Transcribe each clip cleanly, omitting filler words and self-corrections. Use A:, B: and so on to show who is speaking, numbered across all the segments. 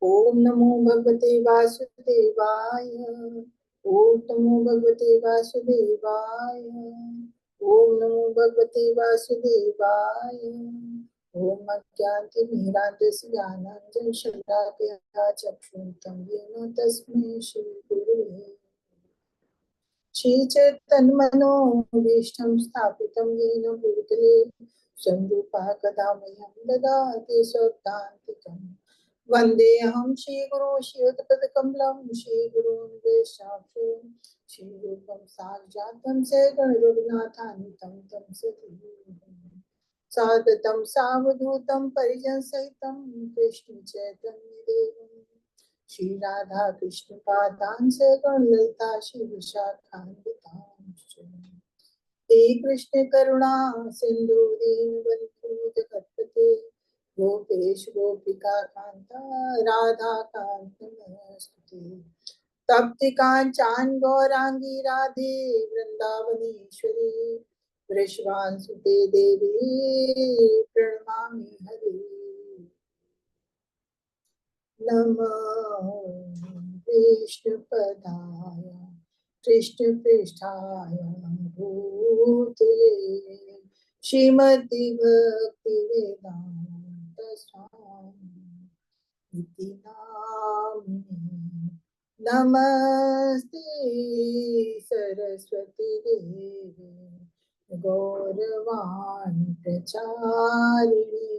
A: ओम नमो भगवते वासुदेवाय। ओम नमो भगवते वासुदेवाय। ओम नमो भगवते वासुदेवाय। ओम अज्ञानतिमिरान्धस्य ज्ञानाञ्जन शलाकया चक्षुरुन्मिलितं येन तस्मै श्री गुरुवे श्रीचैतन्यमनोभीष्टं स्थापितं येन भूतले स्वयंरूपः कदा मह्यं ददाति स्वदान्तिकम् वन्देऽहं श्रीगुरो श्रीयुतपदकमलं श्रीगुरून् वैष्णवं श्रीरूपं साक्षातं सगणरघुनाथान्वितं तं सजीवं सादतं सावधूतं परिजनसहितं कृष्णचैतन्यदेवं श्री राधा कृष्ण पादान से ललिता श्री विशाखान्वितांश्च हे कृष्ण करुणा सिंधु दीनबंधु जगत्पते गोपेश गोपिका कांता राधा कांत नमस्ते तप्त कांचन गौरांगी राधे वृंदावनेश्वरी वृषभानुसुते देवी प्रणमामि हरि नमः विष्णुपदाय कृष्णपृष्ठाय भूतले श्रीमद्भक्तिवेदान्त स्वामी इति नामिने नमस्ते सरस्वती देवी गौरवाणी प्रचारिणे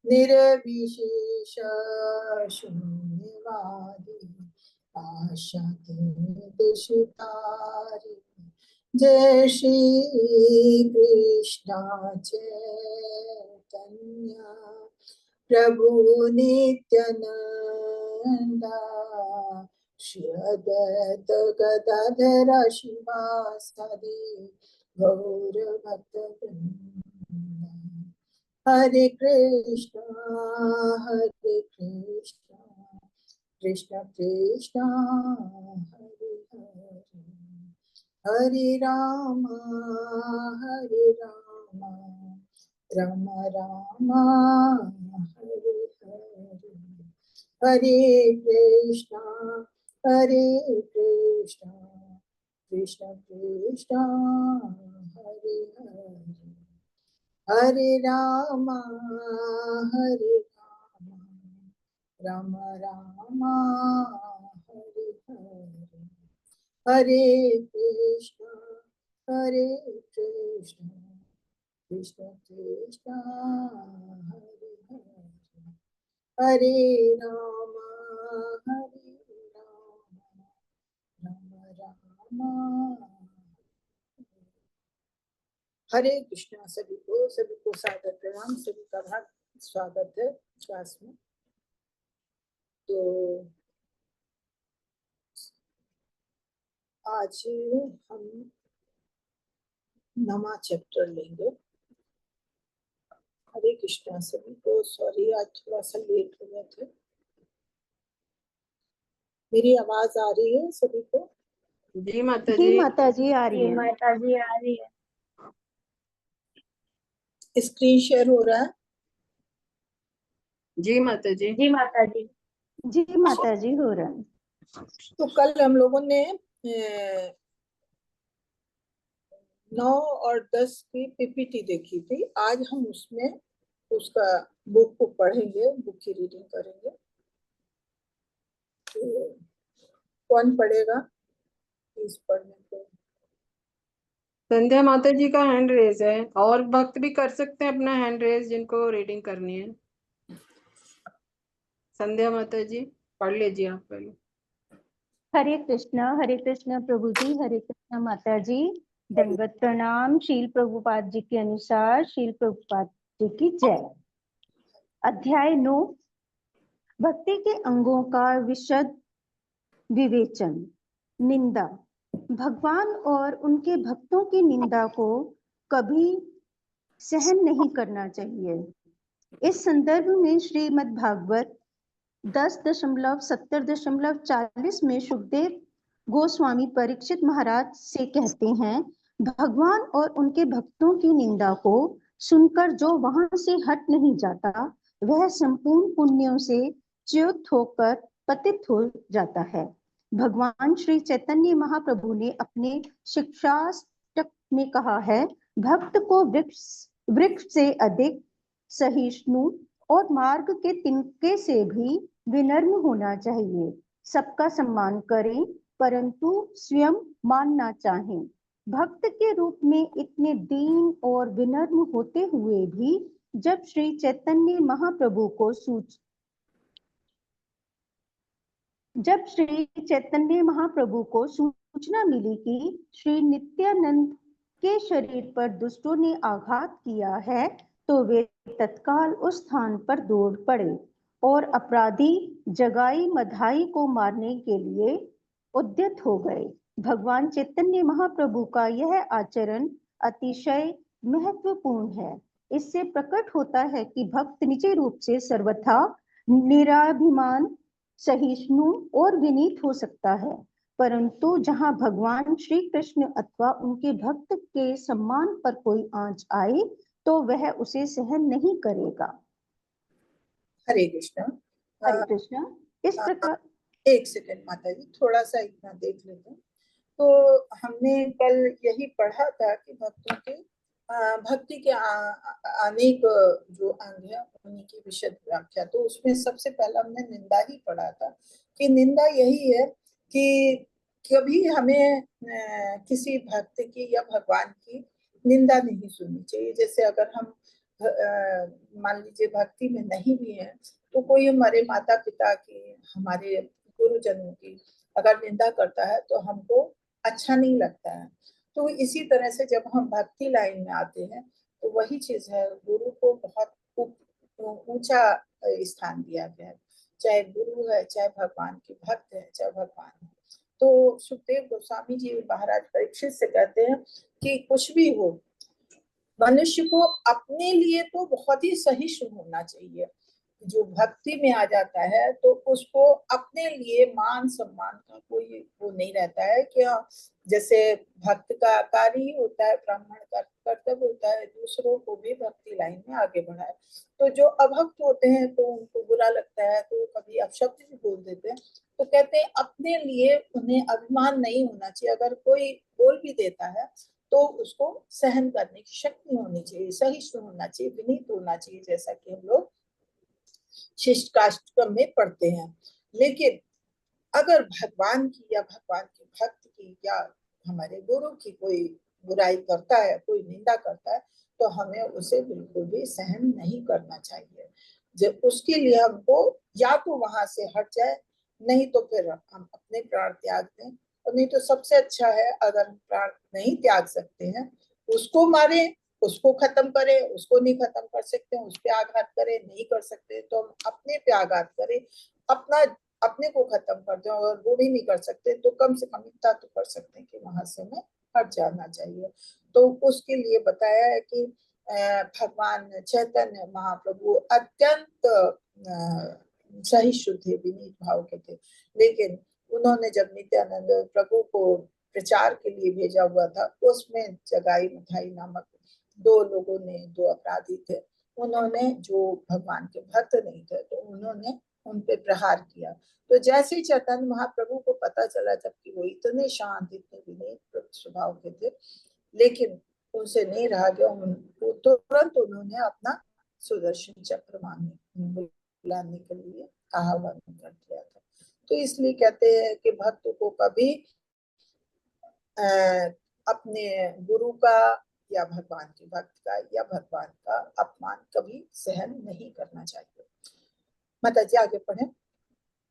A: निर्विशेष शून्यवादी आशातीतशुतारि जय श्री कृष्ण चैतन्य प्रभु नित्यानंदा श्री अद्वैत गदाधर शिवासादि गौर भक्तवृंद हरे कृष्ण कृष्ण कृष्ण हरे हरे हरे राम राम राम हरे हरे हरे कृष्ण कृष्ण कृष्ण हरे हरे हरे राम राम राम हरे हरे हरे कृष्ण कृष्ण कृष्ण हरे हरे हरे राम राम राम हरे कृष्णा। सभी को सादर प्रणाम, सभी का भाग स्वागत है क्लास में। तो आज हम नमा चैप्टर लेंगे। हरे कृष्णा सभी को। सॉरी आज थोड़ा सा लेट हो गए थे। मेरी आवाज आ रही है सभी को?
B: जी माता जी
C: आ रही है।
D: माता जी आ रही है।
A: स्क्रीन शेयर हो रहा है?
B: जी माता जी
C: जी माता जी हो रहा है।
A: तो कल हम लोगों ने 9 और 10 की पीपीटी देखी थी। आज हम उसमें उसका बुक को पढ़ेंगे, बुक की रीडिंग करेंगे। तो कौन पढ़ेगा प्लीज पढ़ने को?
B: संध्या माता जी का हैंड रेज है, और भक्त भी कर सकते हैं अपना हैंड रेज जिनको रीडिंग करनी है। संध्या माता जी पढ़ लीजिए आप पहले।
C: हरे कृष्णा प्रभु जी, हरे कृष्णा माता जी। दंडवत प्रणाम। शील प्रभुपाद जी के अनुसार शील प्रभुपाद जी की जय। अध्याय 9, भक्ति के अंगों का विशद विवेचन। निंदा। भगवान और उनके भक्तों की निंदा को कभी सहन नहीं करना चाहिए। इस संदर्भ में श्रीमद् भागवत 10.70.40 में सुखदेव गोस्वामी परीक्षित महाराज से कहते हैं, भगवान और उनके भक्तों की निंदा को सुनकर जो वहां से हट नहीं जाता, वह संपूर्ण पुण्यों से च्युत होकर पतित हो जाता है। भगवान श्री चैतन्य महाप्रभु ने अपने शिक्षाष्टक में कहा है, भक्त को वृक्ष से अधिक सहिष्णु और मार्ग के तिनके से भी विनम्र होना चाहिए। सबका सम्मान करें परंतु स्वयं मानना चाहें। भक्त के रूप में इतने दीन और विनम्र होते हुए भी जब श्री चैतन्य महाप्रभु को सूचना मिली कि श्री नित्यानंद के शरीर पर दुष्टों ने आघात किया है, तो वे तत्काल उस स्थान पर दौड़ पड़े और अपराधी जगाई मधाई को मारने के लिए उद्यत हो गए। भगवान चैतन्य महाप्रभु का यह आचरण अतिशय महत्वपूर्ण है। इससे प्रकट होता है कि भक्त निश्चय रूप से सर्वथा निराभिमान, सहिष्णु और विनीत हो सकता है, परंतु जहां भगवान श्री कृष्ण अथवा उनके भक्त के सम्मान पर कोई आंच आए तो वह उसे सहन नहीं करेगा।
A: हरे कृष्ण।
C: हरे कृष्ण। इस प्रकार
A: एक सेकंड माता जी, थोड़ा सा इतना देख लेते हैं। तो हमने कल यही पढ़ा था कि भक्तों के भक्ति के अनेक जो अंग है उन्हीं की विशद व्याख्या। तो उसमें सबसे पहला हमने निंदा ही पढ़ा था कि निंदा यही है कि कभी हमें किसी भक्त की या भगवान की निंदा नहीं सुननी चाहिए। जैसे अगर हम मान लीजिए भक्ति में नहीं भी है तो कोई हमारे माता पिता की, हमारे गुरुजनों की अगर निंदा करता है तो हमको अच्छा नहीं लगता है। तो इसी तरह से जब हम भक्ति लाइन में आते हैं तो वही चीज है, गुरु को बहुत ऊंचा स्थान दिया गया है। चाहे गुरु है, चाहे भगवान के भक्त है, चाहे भगवान है। तो सुखदेव गोस्वामी जी महाराज परीक्षित से कहते हैं कि कुछ भी हो, मनुष्य को अपने लिए तो बहुत ही सहिष्णु होना चाहिए। जो भक्ति में आ जाता है तो उसको अपने लिए मान सम्मान का कोई वो नहीं रहता है कि जैसे भक्त का कार्य ही होता है, ब्राह्मण का कर्तव्य होता है दूसरों को भी भक्ति लाइन में आगे बढ़ाए। तो जो अभक्त होते हैं तो उनको बुरा लगता है तो कभी अपशब्द भी बोल देते हैं। तो कहते हैं अपने लिए उन्हें अभिमान नहीं होना चाहिए। अगर कोई बोल भी देता है तो उसको सहन करने की शक्ति होनी चाहिए, सहिष्णु होना चाहिए, विनीत होना चाहिए, जैसा कि हम लोग शिष्टाष्टकम में पढ़ते हैं। लेकिन अगर भगवान की या भगवान के भक्त की या हमारे गुरु की कोई बुराई करता है, कोई निंदा करता है, तो हमें उसे बिल्कुल भी सहन नहीं करना चाहिए। जब उसके लिए हमको या तो वहां से हट जाए, नहीं तो फिर हम अपने प्राण त्याग दें, और नहीं तो सबसे अच्छा है अगर हम प्राण नहीं त्याग सकते हैं उसको मारे, उसको खत्म करे। उसको नहीं खत्म कर सकते उस पे आघात करे, नहीं कर सकते तो हम अपने पे आघात करें, अपने को खत्म कर दें। और वो भी नहीं कर सकते तो कम से कम इतना तो कर सकते हैं कि वहां से हमें हट जाना चाहिए। तो उसके लिए बताया है कि भगवान चैतन्य महाप्रभु अत्यंत सहिष्णु थे, विनीत भाव के थे। लेकिन उन्होंने जब नित्यानंद प्रभु को प्रचार के लिए भेजा हुआ था, उसमें जगाई मथाई नामक दो लोगों ने, दो अपराधी थे, उन्होंने जो भगवान के भक्त नहीं थे तो उन्होंने उन पे प्रहार किया। तो जैसे ही चैतन्य महाप्रभु को पता चला, जबकि वो इतने शांत, इतने विनय स्वभाव के थे, लेकिन उनसे नहीं रहा गया, तुरंत उन्होंने अपना सुदर्शन चक्र बुलाने के लिए आह्वान कर दिया था। तो इसलिए कहते हैं कि भक्त को कभी अपने गुरु का या भगवान के भक्त का या भगवान का अपमान कभी सहन नहीं करना चाहिए। माता जी आगे पढ़े।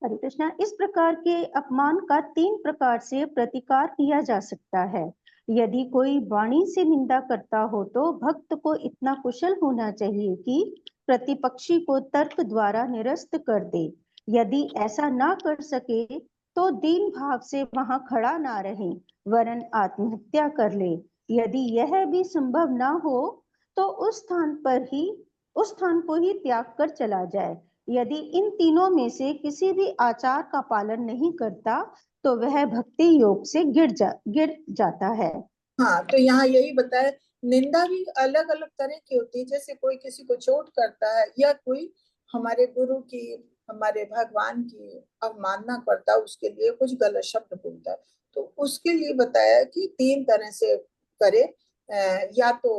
C: हरे कृष्णा। इस प्रकार के अपमान का 3 प्रकार से प्रतिकार किया जा सकता है। यदि कोई वाणी से निंदा करता हो तो भक्त को इतना कुशल होना चाहिए कि प्रतिपक्षी को तर्क द्वारा निरस्त कर दे। यदि ऐसा ना कर सके तो दीन भाव से वहां खड़ा ना रहे, वरन आत्महत्या कर ले। यदि यह भी संभव ना हो तो उस स्थान को ही त्याग कर चला जाए। यदि इन तीनों में से किसी भी आचार का पालन नहीं करता तो वह भक्ति योग से गिर जाता है।
A: हाँ, तो यहाँ यही बताया, निंदा भी अलग अलग तरह की होती है। जैसे कोई किसी को चोट करता है या कोई हमारे गुरु की हमारे भगवान की अवमानना करता है, उसके लिए कुछ गलत शब्द बोलता है, तो उसके लिए बताया कि 3 तरह से करे। या तो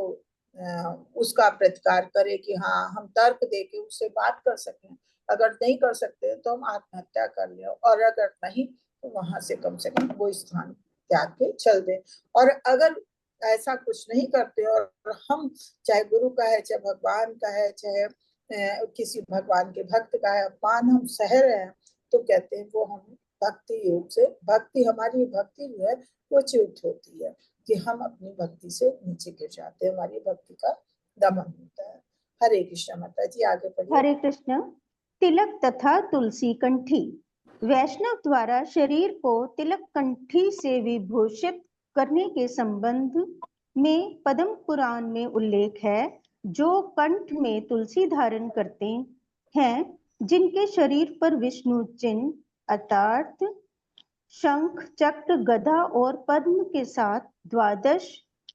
A: उसका प्रतिकार करे कि हाँ हम तर्क देके उससे बात कर सकें, अगर नहीं कर सकते तो हम आत्महत्या कर ले, और अगर नहीं तो वहां से कम वो स्थान त्याग के चल दे। और अगर ऐसा कुछ नहीं करते और हम चाहे गुरु का है, चाहे भगवान का है, चाहे किसी भगवान के भक्त का है अपमान हम सह रहे हैं, तो कहते हैं वो हम भक्ति योग से, भक्ति हमारी भक्ति जो है वो च्युत होती है कि हम अपनी भक्ति से नीचे गिर जाते हैं, हमारी भक्ति का दमन होता है। हरे कृष्ण। माता जी आगे पढ़िए।
C: हरे कृष्ण। तिलक तथा तुलसी कंठी। वैष्णव द्वारा शरीर को तिलक कंठी से विभूषित करने के संबंध में पद्म पुराण में उल्लेख है। जो कंठ में तुलसी धारण करते हैं, जिनके शरीर पर विष्णु चिन्ह अर्थात शंख, चक्र, गदा और पद्म के साथ 12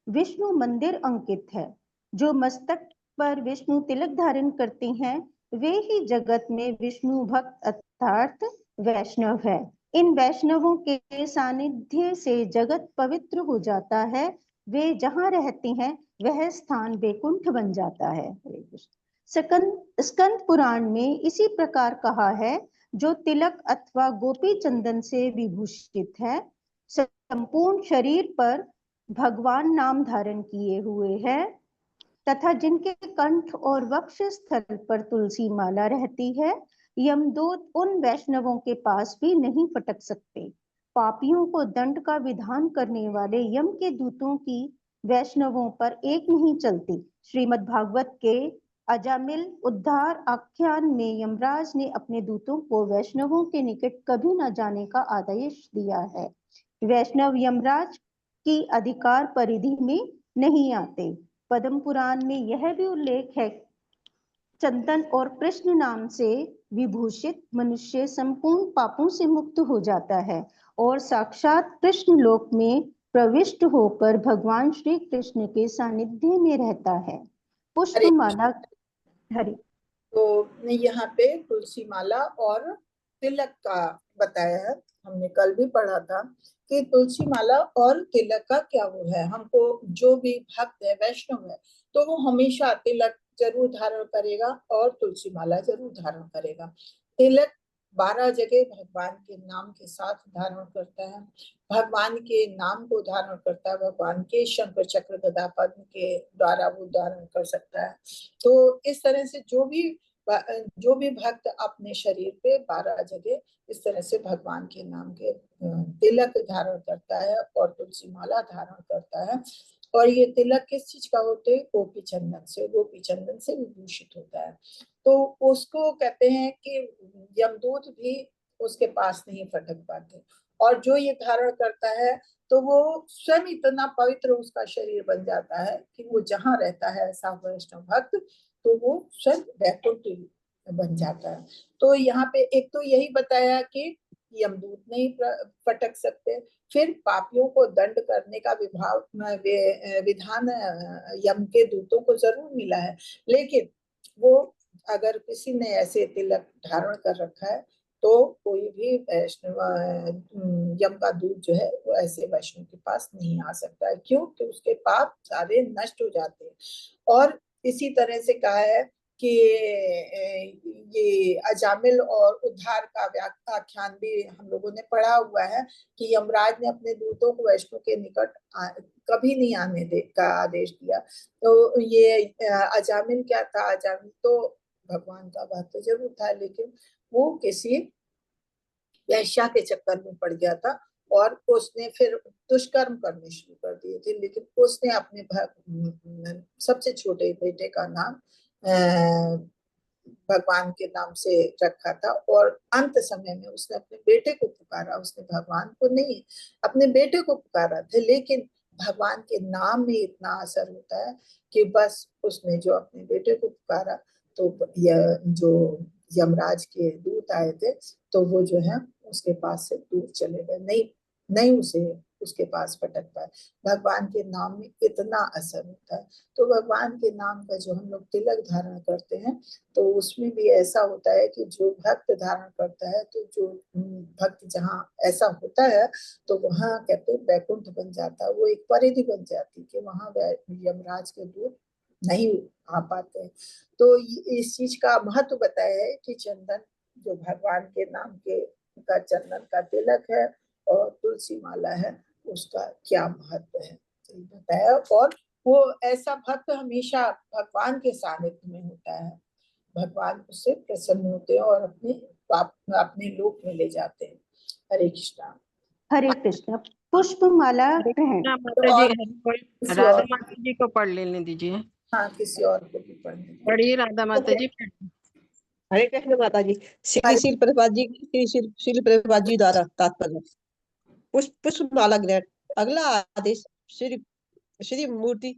C: विष्णु मंदिर अंकित है, जो मस्तक पर विष्णु तिलक धारण करते हैं, वे ही जगत में विष्णु भक्त अर्थात वैष्णव है। इन वैष्णवों के सानिध्य से जगत पवित्र हो जाता है। वे जहाँ रहते हैं वह स्थान वैकुंठ बन जाता है। हरे कृष्ण। स्कंद पुराण में इसी प्रकार कहा है, जो तिलक अथवा गोपी चंदन से विभूषित है, संपूर्ण शरीर पर भगवान नाम धारण किए हुए है तथा जिनके कंठ और वक्ष स्थल पर तुलसी माला रहती है, यमदूत उन वैष्णवों के पास भी नहीं फटक सकते। पापियों को दंड का विधान करने वाले यम के दूतों की वैष्णवों पर एक नहीं चलती। श्रीमद् भागवत के अजामिल उद्धार आख्यान में यमराज ने अपने दूतों को वैष्णवों के निकट कभी न जाने का आदेश दिया है। वैष्णव यमराज की अधिकार परिधि में नहीं आते। पद्म पुराण में यह भी उल्लेख है, चंदन और कृष्ण नाम से विभूषित मनुष्य संपूर्ण पापों से मुक्त हो जाता है और साक्षात कृष्ण लोक में प्रविष्ट होकर भगवान श्री कृष्ण के सानिध्य में रहता है। पुष्पमाला। हरि।
A: तो यहाँ पे तुलसी माला और तिलक का बताया है। हमने कल भी पढ़ा था कि तुलसी माला और तिलक का क्या वो है। हमको जो भी भक्त है, वैष्णव है, तो वो हमेशा तिलक जरूर धारण करेगा और तुलसी माला जरूर धारण करेगा। तिलक 12 जगह भगवान के नाम के साथ धारण करता है, भगवान के नाम को धारण करता है, भगवान के शंख चक्र गदा पद्म के द्वारा वो धारण कर सकता है। तो इस तरह से जो भी भक्त अपने शरीर पे 12 जगह इस तरह से भगवान के नाम के तिलक धारण करता है और तुलसी माला धारण करता है। और ये तिलक किस चीज का होते है? गोपी चंदन से विभूषित होता है। तो उसको कहते हैं कि यमदूत भी उसके पास नहीं फटक पाते। और जो ये धारण करता है तो वो स्वयं इतना पवित्र उसका शरीर बन जाता है कि वो जहाँ रहता है ऐसा वैष्णव भक्त, तो वो स्वयं वैकुंठ बन जाता है। तो यहाँ पे एक तो यही बताया कि यमदूत नहीं फटक सकते। फिर पापियों को दंड करने का विधान यम के दूतों को जरूर मिला है, लेकिन वो अगर किसी ने ऐसे तिलक धारण कर रखा है तो कोई भी वैष्णव यम का दूत जो है वो ऐसे वैष्णव के पास नहीं आ सकता है। क्यों? कि उसके पाप सारे नष्ट हो जाते हैं। और इसी तरह से कहा है कि ये अजामिल और उद्धार का आख्यान भी हम लोगों ने पढ़ा हुआ है कि यमराज ने अपने दूतों को वैष्णव के निकट कभी नहीं आने का आदेश दिया। तो ये अजामिल क्या था? अजामिल तो भगवान का भक्त जरूर था, लेकिन वो किसी वैश्या के चक्कर में पड़ गया था और उसने फिर दुष्कर्म करने शुरू कर दिए थे। लेकिन उसने अपने सबसे छोटे बेटे का नाम भगवान के नाम से रखा था और अंत समय में उसने अपने बेटे को पुकारा। उसने भगवान को नहीं, अपने बेटे को पुकारा था। लेकिन भगवान के नाम में इतना असर होता है कि बस उसने जो अपने बेटे को पुकारा तो जो यमराज के दूत आए थे तो वो जो है उसके पास से दूर चले गए, नहीं उसे उसके पास भटक पाए। भगवान के नाम में इतना असर होता है। तो भगवान के नाम का जो हम लोग तिलक धारण करते हैं, तो उसमें भी ऐसा होता है कि जो भक्त धारण करता है, तो जो भक्त जहाँ ऐसा होता है, तो वहाँ कहते हैं वैकुंठ बन जाता है, वो एक परिधि बन जाती है कि वहाँ यमराज के दूत नहीं आ पाते। तो इस चीज का महत्व बताया है कि चंदन, जो भगवान के नाम के का चंदन का तिलक है और तुलसी माला है, उसका क्या महत्व है तो बताया। और वो ऐसा भक्त हमेशा भगवान के सानिध्य में होता है, भगवान उससे प्रसन्न होते हैं और अपने लोक में ले जाते हैं। हरे कृष्णा।
C: हरे कृष्ण। पुष्पमाला
B: हरे
C: ग्रहण।
B: कृष्णा
A: तो
B: माता जी।
A: और किसी
B: राधा
A: और को
B: माता जी को पढ़ लेने दीजिए।
A: हाँ, किसी और को भी पढ़ने दीजिए।
B: पढ़िए राधा माता जी।
D: हरे कृष्ण माता जी। श्री
A: हरे
D: श्री प्रभुपाद जी श्री प्रभुपाद जी द्वारा तात्पर्य। पुष्प माला ग्रहण। अगला आदेश श्री श्री मूर्ति।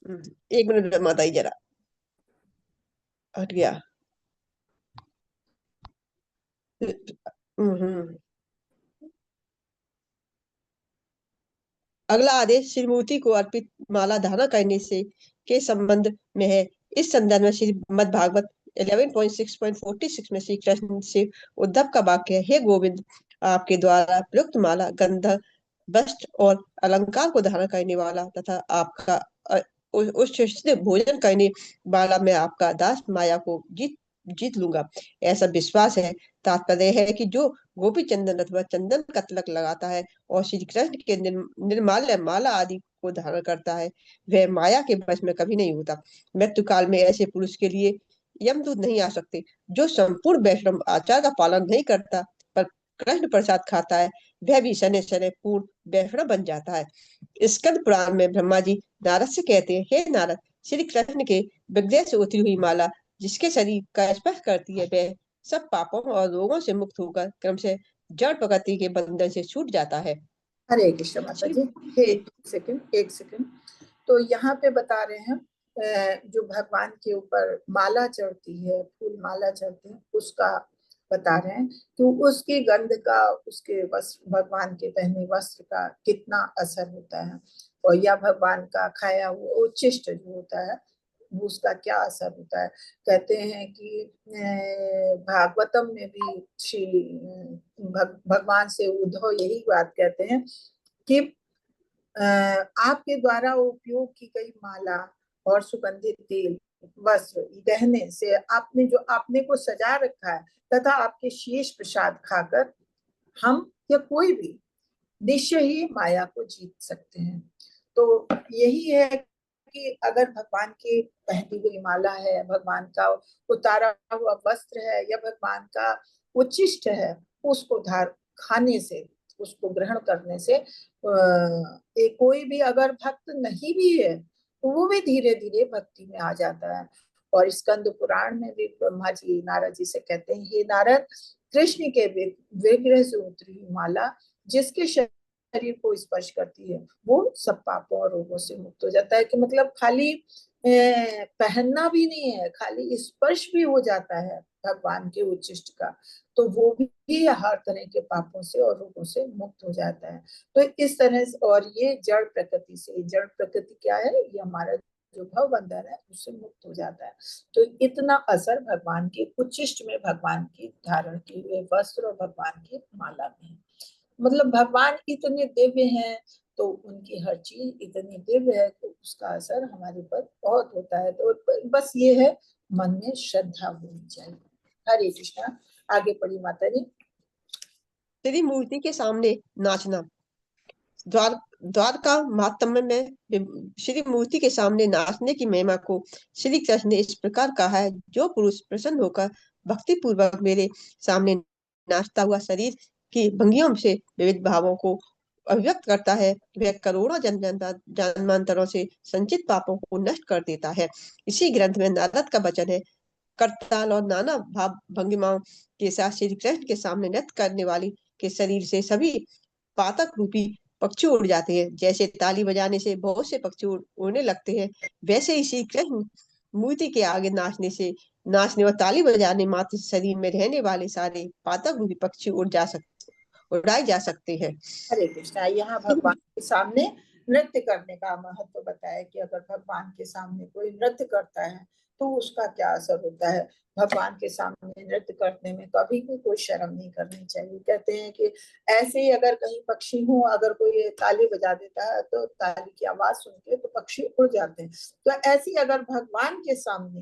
D: एक मिनट माता जी, जरा हट गया। हम्म। अगला आदेश श्री मूर्ति को अर्पित माला धारण करने से के संबंध में है। इस संदर्भ में श्रीमद् भागवत 11.6.46 में श्री कृष्ण से उद्धव का वाक्य है, हे गोविंद, आपके द्वारा प्रयुक्त माला गंध, वस्त्र और अलंकार को धारण करने वाला तथा आपका उस भोजन करने वाला मैं आपका दास माया को जीत लूंगा, ऐसा विश्वास है। तात्पर्य है कि जो गोपी चंदन अथवा चंदन का तिलक लगाता है और श्री कृष्ण के निर्माल्य माला आदि को धारण करता है, वह माया के वश में कभी नहीं होता। मृत्यु काल में ऐसे पुरुष के लिए यमदूत नहीं आ सकते। जो संपूर्ण वैष्णव आचार का पालन नहीं करता पर कृष्ण प्रसाद खाता है, वह भी शनै शनै पूर्ण वैष्णव बन जाता है। स्कंद पुराण में ब्रह्मा जी नारद से कहते हैं, हे नारद, श्री कृष्ण के विग्रह से उतरी हुई माला जिसके शरीर का स्पर्श करती है, वह सब पापों और रोगों से मुक्त होकर क्रमशः जड़ प्रकृति के बंधन से छूट जाता है।
A: हरे कृष्ण माता जी। एक सेकंड। तो यहाँ पे बता रहे हैं जो भगवान के ऊपर माला चढ़ती है, फूल माला चढ़ती है, उसका बता रहे हैं कि उसकी गंध का, उसके वस्त्र, भगवान के पहने वस्त्र का कितना असर होता है, और या भगवान का खाया हुआ उच्छिष्ट जो होता है, उसका क्या असर होता है। कहते हैं कि भागवतम में भी श्री भगवान से उद्धव यही बात कहते हैं कि आपके द्वारा उपयोग की गई माला और सुगंधित तेल, वस्त्र, गहने से आपने को सजा रखा है, तथा आपके शेष प्रसाद खाकर हम या कोई भी निश्चय ही माया को जीत सकते हैं। तो यही है कि अगर भगवान की पहनी हुई माला है, भगवान का उतारा हुआ वस्त्र है, या भगवान का उच्छिष्ट है, उसको खाने से, उसको ग्रहण करने से कोई भी अगर भक्त नहीं भी है, तो वो भी धीरे धीरे भक्ति में आ जाता है। और स्कंद पुराण में भी ब्रह्मा जी नारद जी से कहते हैं, हे नारद, कृष्ण के विग्रह से उतरी हुई माला जिसके शरीर को स्पर्श करती है, वो सब पापों और रोगों से मुक्त हो जाता है। कि मतलब खाली पहनना भी नहीं है, खाली स्पर्श भी हो जाता है भगवान के उच्छिष्ट का, तो वो भी हर तरह के पापों से और रोगों से मुक्त हो जाता है। तो इस तरह से, और ये जड़ प्रकृति से, जड़ प्रकृति क्या है, ये हमारा जो भव बंधन है उससे मुक्त हो जाता है। तो इतना असर भगवान के उच्छिष्ट में, भगवान की धारण किए हुए वस्त्र और भगवान की माला में है। मतलब भगवान इतने दिव्य हैं, तो उनकी हर चीज इतनी दिव्य है, तो उसका असर हमारे पर बहुत होता है। तो बस ये है, मन में श्रद्धा होनी चाहिए। हरे कृष्णा। आगे पढ़ी माता जी।
D: श्री मूर्ति के सामने नाचना। द्वारका महात्म्य में श्री मूर्ति के सामने नाचने की महिमा को श्री कृष्ण ने इस प्रकार कहा है, जो पुरुष प्रसन्न होकर भक्ति पूर्वक मेरे सामने नाचता हुआ शरीर की भंगियों से विविध भावों को अभिव्यक्त करता है, वह करोड़ों जन्मांतरों से संचित पापों को नष्ट कर देता है। इसी ग्रंथ में नारद का वचन है, करताल और नाना भाव भंगिमाओं के साथ श्री कृष्ण के सामने नृत्य करने वाली के शरीर से सभी पातक रूपी पक्षी उड़ जाते हैं। जैसे ताली बजाने से बहुत से पक्षी उड़ने लगते हैं, वैसे ही श्री कृष्ण मूर्ति के आगे नाचने और ताली बजाने मात्र शरीर में रहने वाले सारे पातक रूपी पक्षी उड़ उड़ाई जा सकती है।
A: हरे कृष्णा। यहाँ भगवान के सामने नृत्य करने का महत्व बताया कि अगर भगवान के सामने कोई नृत्य करता है तो उसका क्या असर होता है। भगवान के सामने नृत्य करने में कभी भी कोई शर्म नहीं करनी चाहिए। कहते हैं कि ऐसे ही अगर कहीं पक्षी हो, अगर कोई ताली बजा देता है तो ताली की आवाज सुन के तो पक्षी उड़ जाते हैं। तो ऐसी अगर भगवान के सामने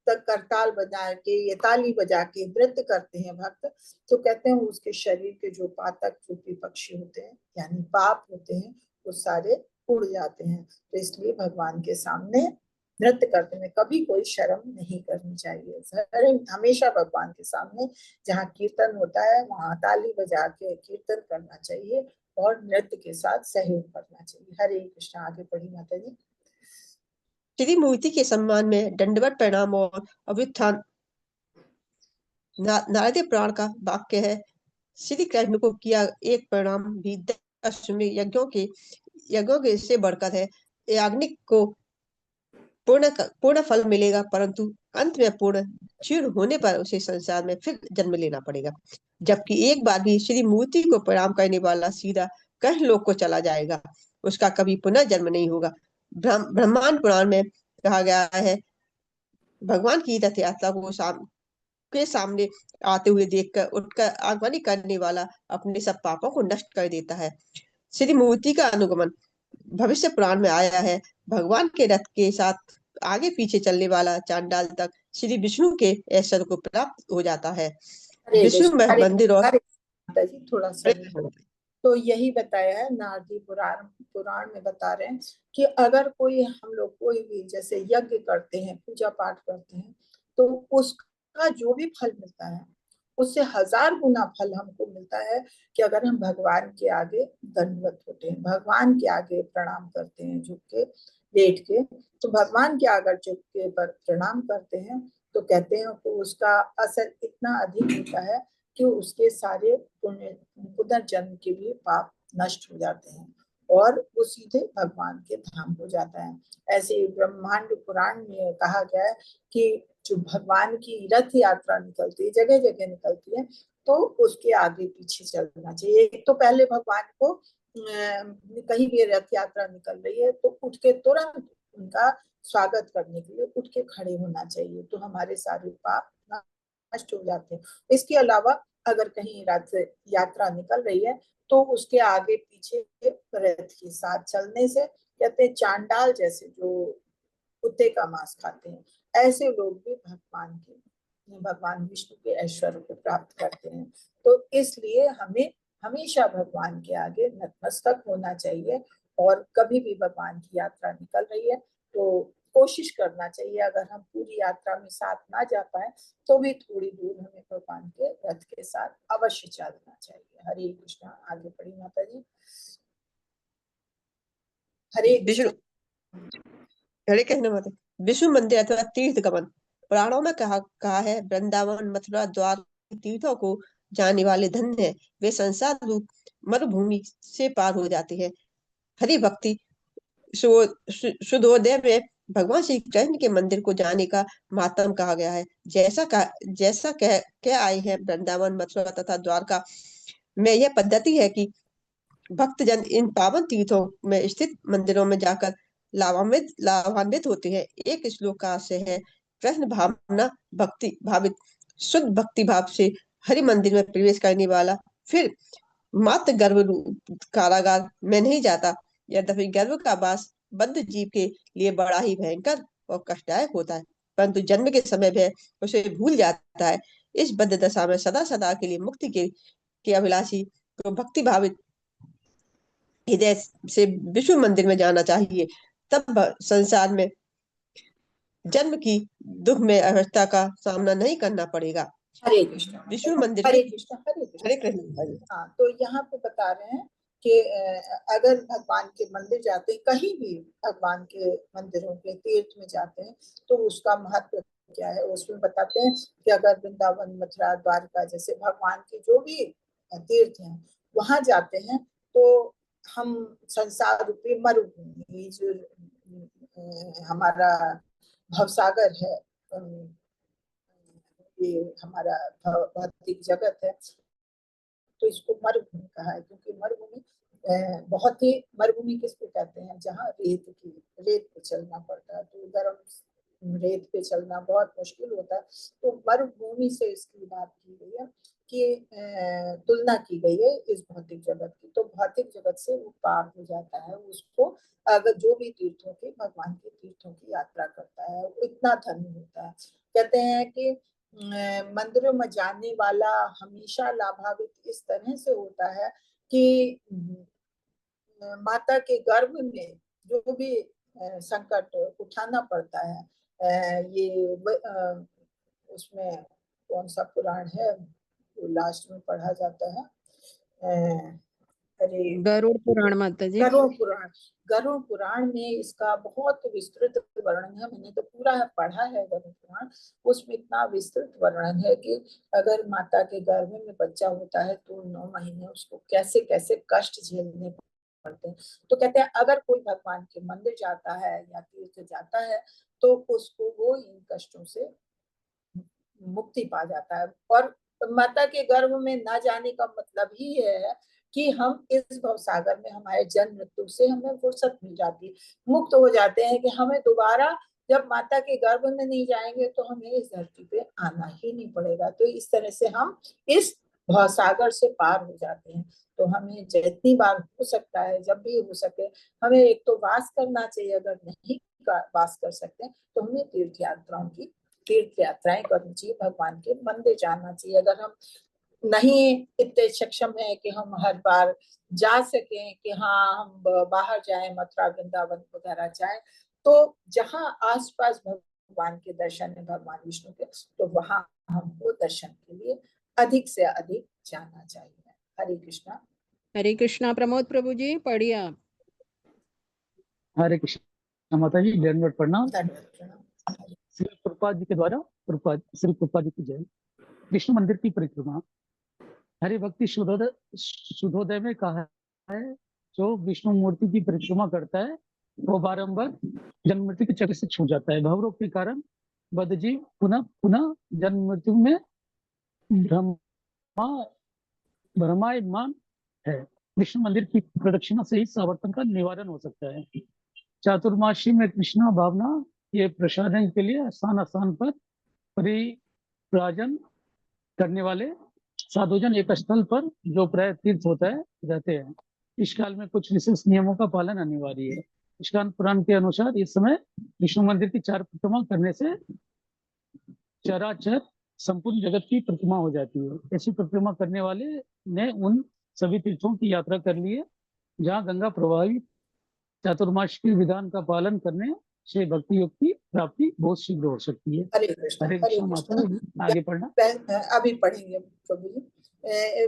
A: तक करताल बजा के, ये ताली बजा के नृत्य करते हैं भक्त, तो कहते हैं उसके शरीर के जो पातक रूपी पक्षी होते हैं यानी पाप होते हैं वो सारे उड़ जाते हैं। तो इसलिए भगवान के सामने नृत्य करने में कभी कोई शर्म नहीं करनी चाहिए। हमेशा भगवान के सामने जहाँ कीर्तन होता है वहां ताली बजा के कीर्तन करना चाहिए और नृत्य के साथ सहयोग करना चाहिए। हरे कृष्ण। आगे पढ़ी माता जी।
D: श्री मूर्ति के सम्मान में दंडवत प्रणाम और अभ्युत्थान नारदीय पुराण का वाक्य है। श्री कृष्ण को किया एक प्रणाम भी 10 यज्ञों के से बढ़कर है। याज्ञिक को पूर्ण फल मिलेगा, परंतु अंत में पूर्ण क्षीण होने पर उसे संसार में फिर जन्म लेना पड़ेगा। जबकि एक बार भी श्री मूर्ति को प्रणाम करने वाला सीधा कृष्ण लोक को चला जाएगा, उसका कभी पुनः जन्म नहीं होगा। ब्रह्मांड पुराण में कहा गया है, भगवान की रथ यात्रा के सामने आते हुए देखकर उठकर आगमनी करने वाला अपने सब पापों को नष्ट कर देता है। श्री मूर्ति का अनुगमन भविष्य पुराण में आया है। भगवान के रथ के साथ आगे पीछे चलने वाला चांडाल तक श्री विष्णु के ऐश्वर्य को प्राप्त हो जाता है।
A: हरे
D: विष्णु
A: कृष्ण।
D: मंदिर और
A: हरे माता जी थोड़ा सा तो यही बताया है नारदी पुराण में बता रहे हैं कि अगर कोई हम लोग कोई भी जैसे यज्ञ करते हैं, पूजा पाठ करते हैं, तो उसका जो भी फल मिलता है उससे 1000 गुना फल हमको मिलता है कि अगर हम भगवान के आगे दंडवत होते हैं, भगवान के आगे प्रणाम करते हैं झुक के लेट के, तो भगवान के आगे झुक के पर प्रणाम करते हैं तो कहते हैं कि उसका असर इतना अधिक होता है कि उसके सारे पुनर्जन्म के भी पाप नष्ट हो जाते हैं और वो सीधे भगवान के धाम हो जाता है। ऐसे ही ब्रह्मांड पुराण में कहा गया है कि जो भगवान की रथ यात्रा निकलती है, जगह जगह निकलती है, तो उसके आगे पीछे चलना चाहिए। एक तो पहले भगवान को कहीं भी रथ यात्रा निकल रही है तो उठ के तुरंत उनका स्वागत करने के लिए उठ के खड़े होना चाहिए, तो हमारे सारे पाप नष्ट हो जाते हैं। इसके अलावा अगर कहीं रथ यात्रा निकल रही है तो उसके आगे पीछे रथ के साथ चलने से कहते हैं चांडाल जैसे जो कुत्ते का मांस खाते हैं, ऐसे लोग भी भगवान विष्णु के ऐश्वर्य को प्राप्त करते हैं। तो इसलिए हमें हमेशा भगवान के आगे नतमस्तक होना चाहिए और कभी भी भगवान की यात्रा निकल रही है तो कोशिश करना चाहिए, अगर हम पूरी यात्रा में साथ ना जा पाए तो भी थोड़ी दूर हमें भगवान के रथ के साथ अवश्य चलना चाहिए। हरे कृष्णा। आगे पढ़ी माता जी। हरे
D: विष्णु हरे कृष्ण माता। विष्णु मंदिर अथवा तीर्थ गमन पुराणों में कहा है, वृंदावन मथुरा द्वार तीर्थों को जाने वाले धन्य है, वे संसार रूप मरुभूमि से पार हो जाते हैं। हरि भक्ति शुद्धोदय में भगवान श्री कृष्ण के मंदिर को जाने का महात्म कहा गया है। जैसा कह आए हैं, वृंदावन मथुरा तथा द्वारका में यह पद्धति है कि भक्तजन इन पावन तीर्थों में स्थित मंदिरों में जाकर लाभान्वित होते हैं। एक श्लोक का आशय है, कृष्ण भावना भक्ति भावित शुद्ध भक्ति भाव से हरि मंदिर में प्रवेश करने वाला फिर मात्र गर्भ रूप कारागार में नहीं जाता। यद्यपि गर्भ का वास बद्ध जीव के लिए बड़ा ही भयंकर और कष्टदायक होता है, परंतु जन्म के समय वह उसे भूल जाता है। इस बद्ध दशा में सदा सदा के लिए मुक्ति के अभिलाषी तो भक्ति भावित हृदय से विष्णु मंदिर में जाना चाहिए, तब संसार में जन्म की दुख में अवस्था का सामना नहीं करना पड़ेगा।
A: हरे कृष्ण।
D: विष्णु मंदिर
A: हरे कृष्ण। हरे कृष्ण।
D: हरे कृष्ण।
A: हाँ, तो यहाँ पे बता रहे हैं कि अगर भगवान के मंदिर जाते हैं, कहीं भी भगवान के मंदिरों के तीर्थ में जाते हैं तो उसका महत्व क्या है उसमें बताते हैं कि अगर वृंदावन मथुरा द्वारका जैसे भगवान के जो भी तीर्थ हैं वहां जाते हैं तो हम संसार रूपी मरुभूमि जो हमारा भवसागर है, ये हमारा भौतिक जगत है, तो इसको मरुभूमि कहा है, क्योंकि मरुभूमि बहुत ही, मरुभूमि किसको कहते हैं जहाँ रेत पे चलना पड़ता है, तो गर्म रेत पे चलना बहुत मुश्किल होता है। तो मरुभूमि से इसकी बात की गई है कि तुलना की गई है इस भौतिक जगत की। तो भौतिक जगत से वो पार हो जाता है, उसको अगर जो भी तीर्थों के, भगवान के तीर्थों की यात्रा करता है वो इतना धन्य होता है। कहते हैं कि मंदिरों में जाने वाला हमेशा लाभान्वित इस तरह से होता है कि माता के गर्भ में जो भी संकट उठाना पड़ता है, ये उसमें कौन सा पुराण है वो लास्ट में पढ़ा जाता है, अरे
B: गरुड़ पुराण माता जी।
A: गरुड़ पुराण में इसका बहुत विस्तृत वर्णन है। मैंने तो पूरा पढ़ा है गरुड़ पुराण, उसमें इतना विस्तृत वर्णन है कि अगर माता के गर्भ में बच्चा होता है तो 9 महीने उसको कैसे कैसे कष्ट झेलने पड़ते हैं। तो कहते हैं अगर कोई भगवान के मंदिर जाता है या तीर्थ जाता है तो उसको वो इन कष्टों से मुक्ति पा जाता है। और माता के गर्भ में न जाने का मतलब ही है कि हम इस भवसागर में, हमारे जन्म मृत्यु से हमें फुर्सत मिल जाती है, मुक्त हो जाते हैं कि हमें दोबारा जब माता के गर्भ में नहीं जाएंगे तो हमें इस धरती पे आना ही नहीं पड़ेगा। तो इस तरह से हम इस भवसागर से पार हो जाते हैं। तो हमें जितनी बार हो सकता है, जब भी हो सके, हमें एक तो वास करना चाहिए। अगर नहीं वास कर सकते तो हमें तीर्थ यात्राएं करनी चाहिए, भगवान के मंदिर जाना चाहिए। अगर हम नहीं इतने सक्षम है कि हम हर बार जा सकें कि हाँ हम बाहर जाएं, मथुरा वृंदावन वगैरह जाएं, तो जहाँ आसपास भगवान के दर्शन है, भगवान विष्णु के, तो वहां हमको दर्शन के लिए अधिक से अधिक जाना चाहिए। हरे कृष्णा।
B: हरे कृष्णा। प्रमोद प्रभु जी पढ़िए आप।
E: हरे कृष्ण माता जी, दंडवत प्रणाम।
A: धन्यवाद।
E: श्री प्रभुपाद जी के द्वारा श्री प्रभुपाद जी की जय। विष्णु मंदिर की परिक्रमा। हरि भक्ति शुद्धोदय में कहा है, जो विष्णु मूर्ति की परिक्रमा करता है वो बारंबार जन्म मृत्यु के चक्र से छूट जाता है। भवरोग के कारण बद्ध जीव पुनः पुनः जन्म मृत्यु में भ्रमायमान है। विष्णु मंदिर की प्रदक्षिणा से ही सावर्तन का निवारण हो सकता है। चातुर्मासी में कृष्णा भावना ये प्रसादन के लिए स्थान स्थान पर परिव्राजन करने वाले साधुजन एक स्थल पर जो प्राय तीर्थ होता है रहते हैं। इस काल में कुछ विशेष नियमों का पालन अनिवार्य है। स्कांद पुराण के अनुसार इस समय विष्णु मंदिर की 4 परिक्रमा करने से चराचर संपूर्ण जगत की परिक्रमा हो जाती है। ऐसी परिक्रमा करने वाले ने उन सभी तीर्थों की यात्रा कर ली है जहाँ गंगा प्रवाहित। चातुर्मास के विधान का पालन करने से भक्ति योग की प्राप्ति बहुत शीघ्र हो सकती है।
A: हरे कृष्ण
E: माता, आगे पढ़ना।
A: अभी पढ़ेंगे प्रभु जी।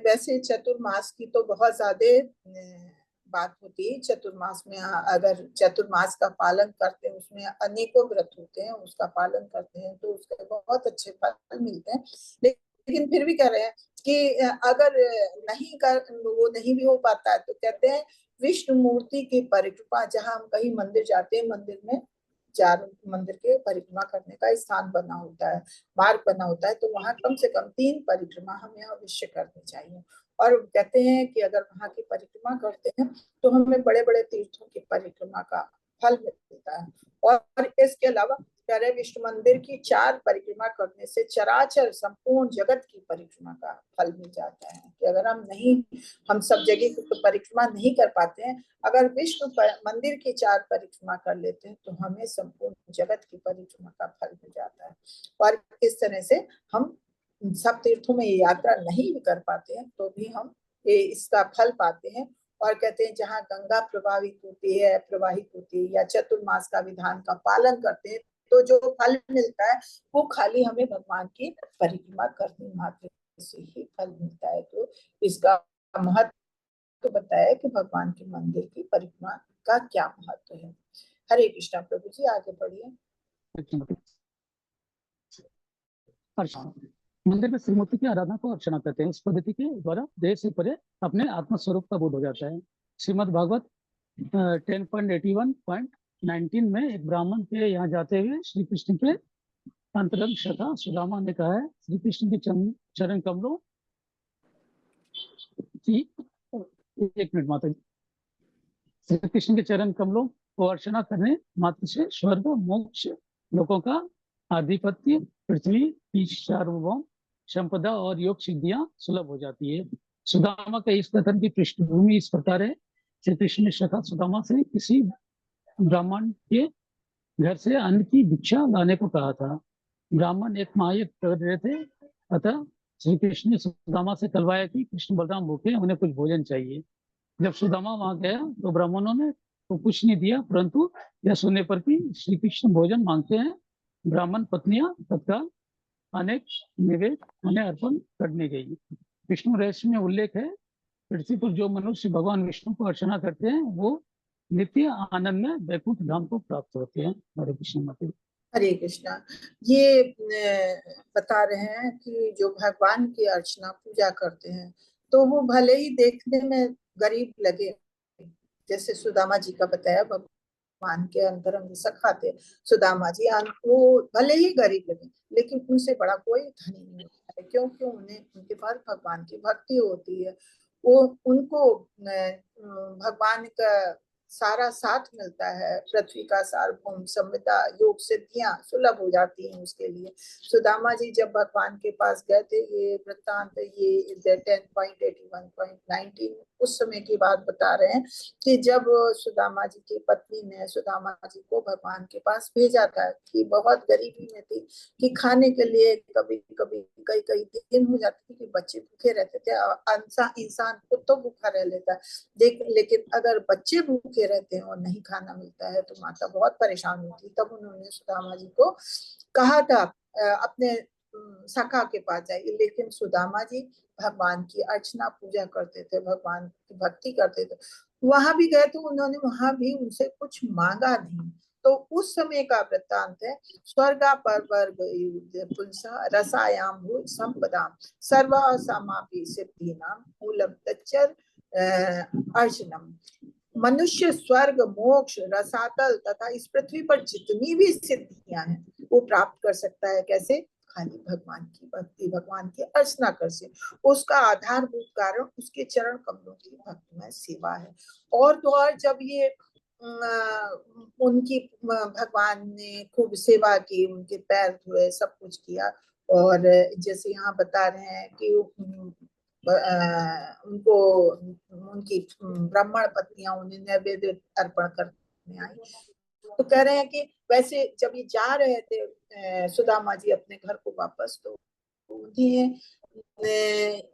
A: वैसे चतुर्मास की तो बहुत ज्यादा बात होती है। चतुर्मास में अगर चतुर्मास का पालन करते हैं, उसमें अनेकों व्रत होते हैं, उसका पालन करते हैं तो उसके बहुत अच्छे फल मिलते हैं। लेकिन फिर भी कह रहे हैं कि अगर वो नहीं भी हो पाता है तो कहते हैं विष्णु मूर्ति की परिक्रमा, जहाँ हम कहीं मंदिर जाते हैं, मंदिर में 4 मंदिर के परिक्रमा करने का स्थान बना होता है, मार्ग बना होता है, तो वहां कम से कम 3 परिक्रमा हमें अवश्य करनी चाहिए। और कहते हैं कि अगर वहां की परिक्रमा करते हैं तो हमें बड़े बड़े तीर्थों की परिक्रमा का फल मिलता है। और इसके अलावा प्यारे विष्णु मंदिर की 4 परिक्रमा करने से चराचर संपूर्ण जगत की परिक्रमा का फल मिल जाता है। कि अगर हम सब जगह की परिक्रमा नहीं कर पाते हैं, अगर विष्णु मंदिर की 4 परिक्रमा कर लेते हैं तो हमें संपूर्ण जगत की परिक्रमा का फल मिल जाता है। और इस तरह से हम सब तीर्थों में ये यात्रा नहीं भी कर पाते हैं तो भी हम इसका फल पाते हैं। और कहते हैं जहाँ गंगा प्रवाहित होती है या चतुर्मास का विधान का पालन करते हैं तो जो फल मिलता है वो खाली हमें भगवान की परिक्रमा करने मात्र से ही फल मिलता है। तो इसका महत्व बताया कि भगवान के मंदिर की परिक्रमा का क्या महत्व है। हरे कृष्णा प्रभु जी, आगे बढ़िए।
E: मंदिर में श्रीमूर्ति की आराधना को अर्चना करते हैं। इस पद्धति के द्वारा देह से परे अपने आत्म स्वरूप का बोध हो जाता है। श्रीमद् भागवत 10.81.19 में एक ब्राह्मण के यहाँ जाते हुए श्री कृष्ण के अंतरंग सखा सुदामा ने कहा है, श्री कृष्ण के चरण कमलों कि 1 मिनट माता जी, श्री कृष्ण के चरण कमलों को अर्चना करने मात्र से स्वर्ग मोक्ष लोकों का आधिपत्य, पृथ्वी की सार्वभौम संपदा और योग सिद्धियां सुलभ हो जाती है। सुदामा का इस कथन की पृष्ठभूमि इस प्रकार है। श्री कृष्ण ने सखा सुदामा से किसी ब्राह्मण के घर से अन्न की भिक्षा लाने को कहा था। ब्राह्मण एक महायज्ञ कर रहे थे, अतः श्री कृष्ण ने सुदामा से कहलवाया कि कृष्ण बलराम भूखे हैं, उन्हें कुछ भोजन चाहिए। जब सुदामा वहां गया तो ब्राह्मणों ने तो कुछ नहीं दिया, परंतु यह सुनने पर कि श्री कृष्ण भोजन मांगते हैं, ब्राह्मण पत्नियां तत्काल अनेक निवेद उन्हें अर्पण करने गई। विष्णु रहस्य में उल्लेख है, पृथ्वी पर जो मनुष्य भगवान विष्णु को अर्चना करते हैं वो नित्य आनंद में वैकुंठ धाम को प्राप्त होते हैं। हरे कृष्ण माता।
A: हरे कृष्णा। ये बता रहे हैं कि जो भगवान की अर्चना पूजा करते हैं तो वो भले ही देखने में गरीब लगे, जैसे सुदामा जी का बताया, भगवान के अंतरंग सखा थे सुदामा जी, वो भले ही गरीब लगे लेकिन उनसे बड़ा कोई धनी नहीं होता है, क्योंकि उन्हें उनके पास भगवान की भक्ति होती है। वो उनको भगवान का सारा साथ मिलता है, पृथ्वी का सार्वभौम संविदा योग सिद्धियां सुलभ हो जाती हैं उसके लिए। सुदामा जी जब भगवान के पास गए थे, ये वृत्तांत ये 10.81.19 उस समय की बात बता रहे हैं कि जब सुदामा जी की पत्नी ने सुदामा जी को भगवान के पास भेजा था कि बहुत गरीबी में थी, कि खाने के लिए कभी कभी कई कई दिन हो जाते थे कि बच्चे भूखे रहते थे। इंसान खुद तो भूखा रह लेता है, लेकिन अगर बच्चे भूखे रहते हैं और नहीं खाना मिलता है तो माता बहुत परेशान होती। तब उन्होंने सुदामा जी को कहा था अपने सखा के पास जाइए, लेकिन सुदामा जी भगवान की अर्चना पूजा करते थे, भगवान की भक्ति करते थे। वहां भी गए तो उन्होंने वहां भी उनसे कुछ मांगा नहीं। तो उस समय का वृत्तांत है, स्वर्गा पर पुंसा रसायाम भू संपदाम सर्वा समापि सिद्धीनाम मूलम तच्चर अर्चनम। मनुष्य स्वर्ग मोक्ष रसातल तथा इस पृथ्वी पर जितनी भी सिद्धियां हैं वो प्राप्त कर सकता है। कैसे? खाली भगवान की भक्ति, भगवान की अर्चना कर से। उसका आधारभूत कारण उसके चरण कमलों की भक्तिमय सेवा है। और तो और जब ये उनकी भगवान ने खूब सेवा की, उनके पैर धोए, सब कुछ किया, और जैसे यहाँ बता रहे हैं कि उनको उनकी ब्राह्मण पत्नियां उन्हें नैवेद्य अर्पण करने आई, तो कह रहे हैं कि वैसे जब ये जा रहे थे सुदामा जी अपने घर को वापस, तो उन्हें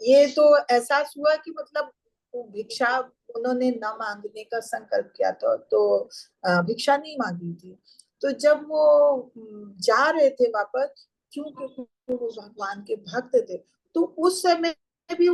A: ये तो एहसास हुआ कि मतलब भिक्षा उन्होंने न मांगने का संकल्प किया था, तो भिक्षा नहीं मांगी थी। तो जब वो जा रहे थे वापस, क्योंकि वो भगवान के भक्त थे, तो उस समय भी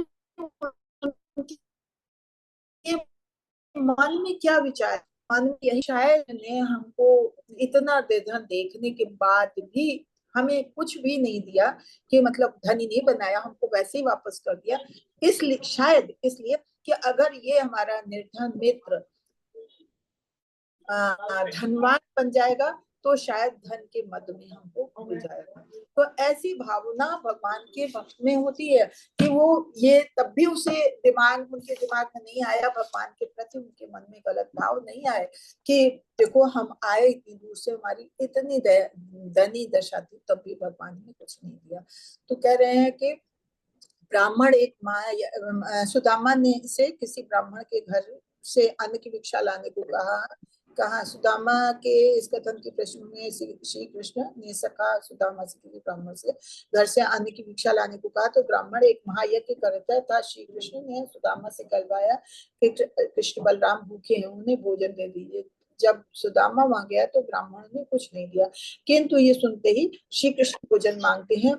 A: मन में क्या विचार, मन में यही शायद ने हमको इतना धन देखने के बाद भी हमें कुछ भी नहीं दिया, कि मतलब धनी नहीं बनाया, हमको वैसे ही वापस कर दिया। इसलिए शायद इसलिए कि अगर ये हमारा निर्धन मित्र धनवान बन जाएगा तो शायद धन के मद में हमको भूल जाएगा। तो ऐसी भावना भगवान के भक्त में होती है कि वो ये तब भी उसे उनके दिमाग में नहीं आया, भगवान के प्रति उनके मन में गलत भाव नहीं आए कि देखो हम आए इतनी दूर से, हमारी इतनी दयनीय दशा थी, तब भी भगवान ने कुछ नहीं दिया। तो कह रहे हैं कि ब्राह्मण एक सुदामा ने से किसी ब्राह्मण के घर से अन्न की भिक्षा लाने को कहा। सुदामा के इस कथन की प्रश्न में श्री कृष्ण ने सखा सुदामा से किसी ब्राह्मण से घर से अन्न की भिक्षा लाने को कहा, तो ब्राह्मण एक महायज्ञ करता था। श्री कृष्ण ने सुदामा से कहलवाया कि कृष्ण बलराम भूखे हैं, उन्हें भोजन दे दीजिए। जब सुदामा वहां गया तो ब्राह्मण ने कुछ नहीं दिया, किंतु ये सुनते ही श्री कृष्ण भोजन मांगते हैं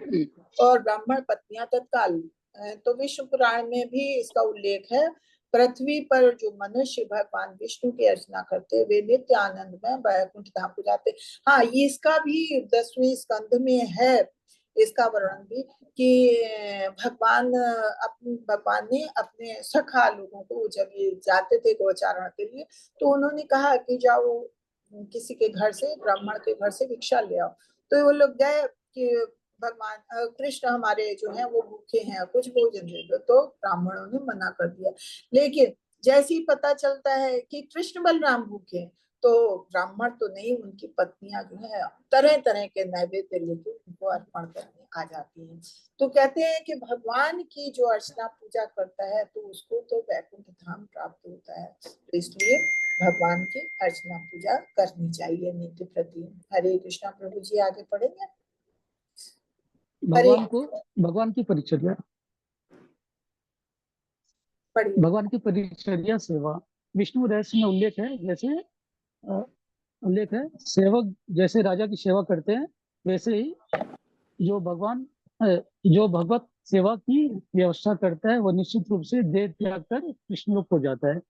A: और ब्राह्मण पत्नियां तत्काल। तो विष्णु पुराण में भी इसका उल्लेख है, पृथ्वी पर जो मनुष्य भगवान विष्णु की अर्चना करते वे नित्य आनंद में वैकुंठ धाम को जाते। हाँ, इसका भी 10वें स्कंध में है इसका वर्णन भी, कि भगवान ने अपने सखा लोगों को जब ये जाते थे गोचारण के लिए, तो उन्होंने कहा कि जाओ किसी के घर से, ब्राह्मण के घर से भिक्षा ले आओ। तो वो लोग गए कि भगवान कृष्ण हमारे जो है वो भूखे हैं, कुछ भोजन दे दो, तो ब्राह्मणों ने मना कर दिया। लेकिन जैसे ही पता चलता है कि कृष्ण बलराम भूखे हैं, तो ब्राह्मण तो नहीं, उनकी पत्नियां जो है तरह तरह के नैवेद्य लेके उनको अर्पण करने आ जाती हैं। तो कहते हैं कि भगवान की जो अर्चना पूजा करता है तो उसको तो वैकुंठ धाम प्राप्त होता है। तो इसलिए भगवान की अर्चना पूजा करनी चाहिए नित्य प्रति। हरे कृष्णा। प्रभु जी आगे पढ़ेंगे। हरे
E: भगवान की परिचर्या,
A: पढ़िए।
E: भगवान की परिचर्या सेवा विष्णु रहस्य में उल्लेख है, जैसे उल्लेख है, सेवक जैसे राजा की सेवा करते हैं, वैसे ही जो जो भगवत सेवा की व्यवस्था करता है वो निश्चित रूप से देह त्याग कर कृष्ण लोक को जाता है।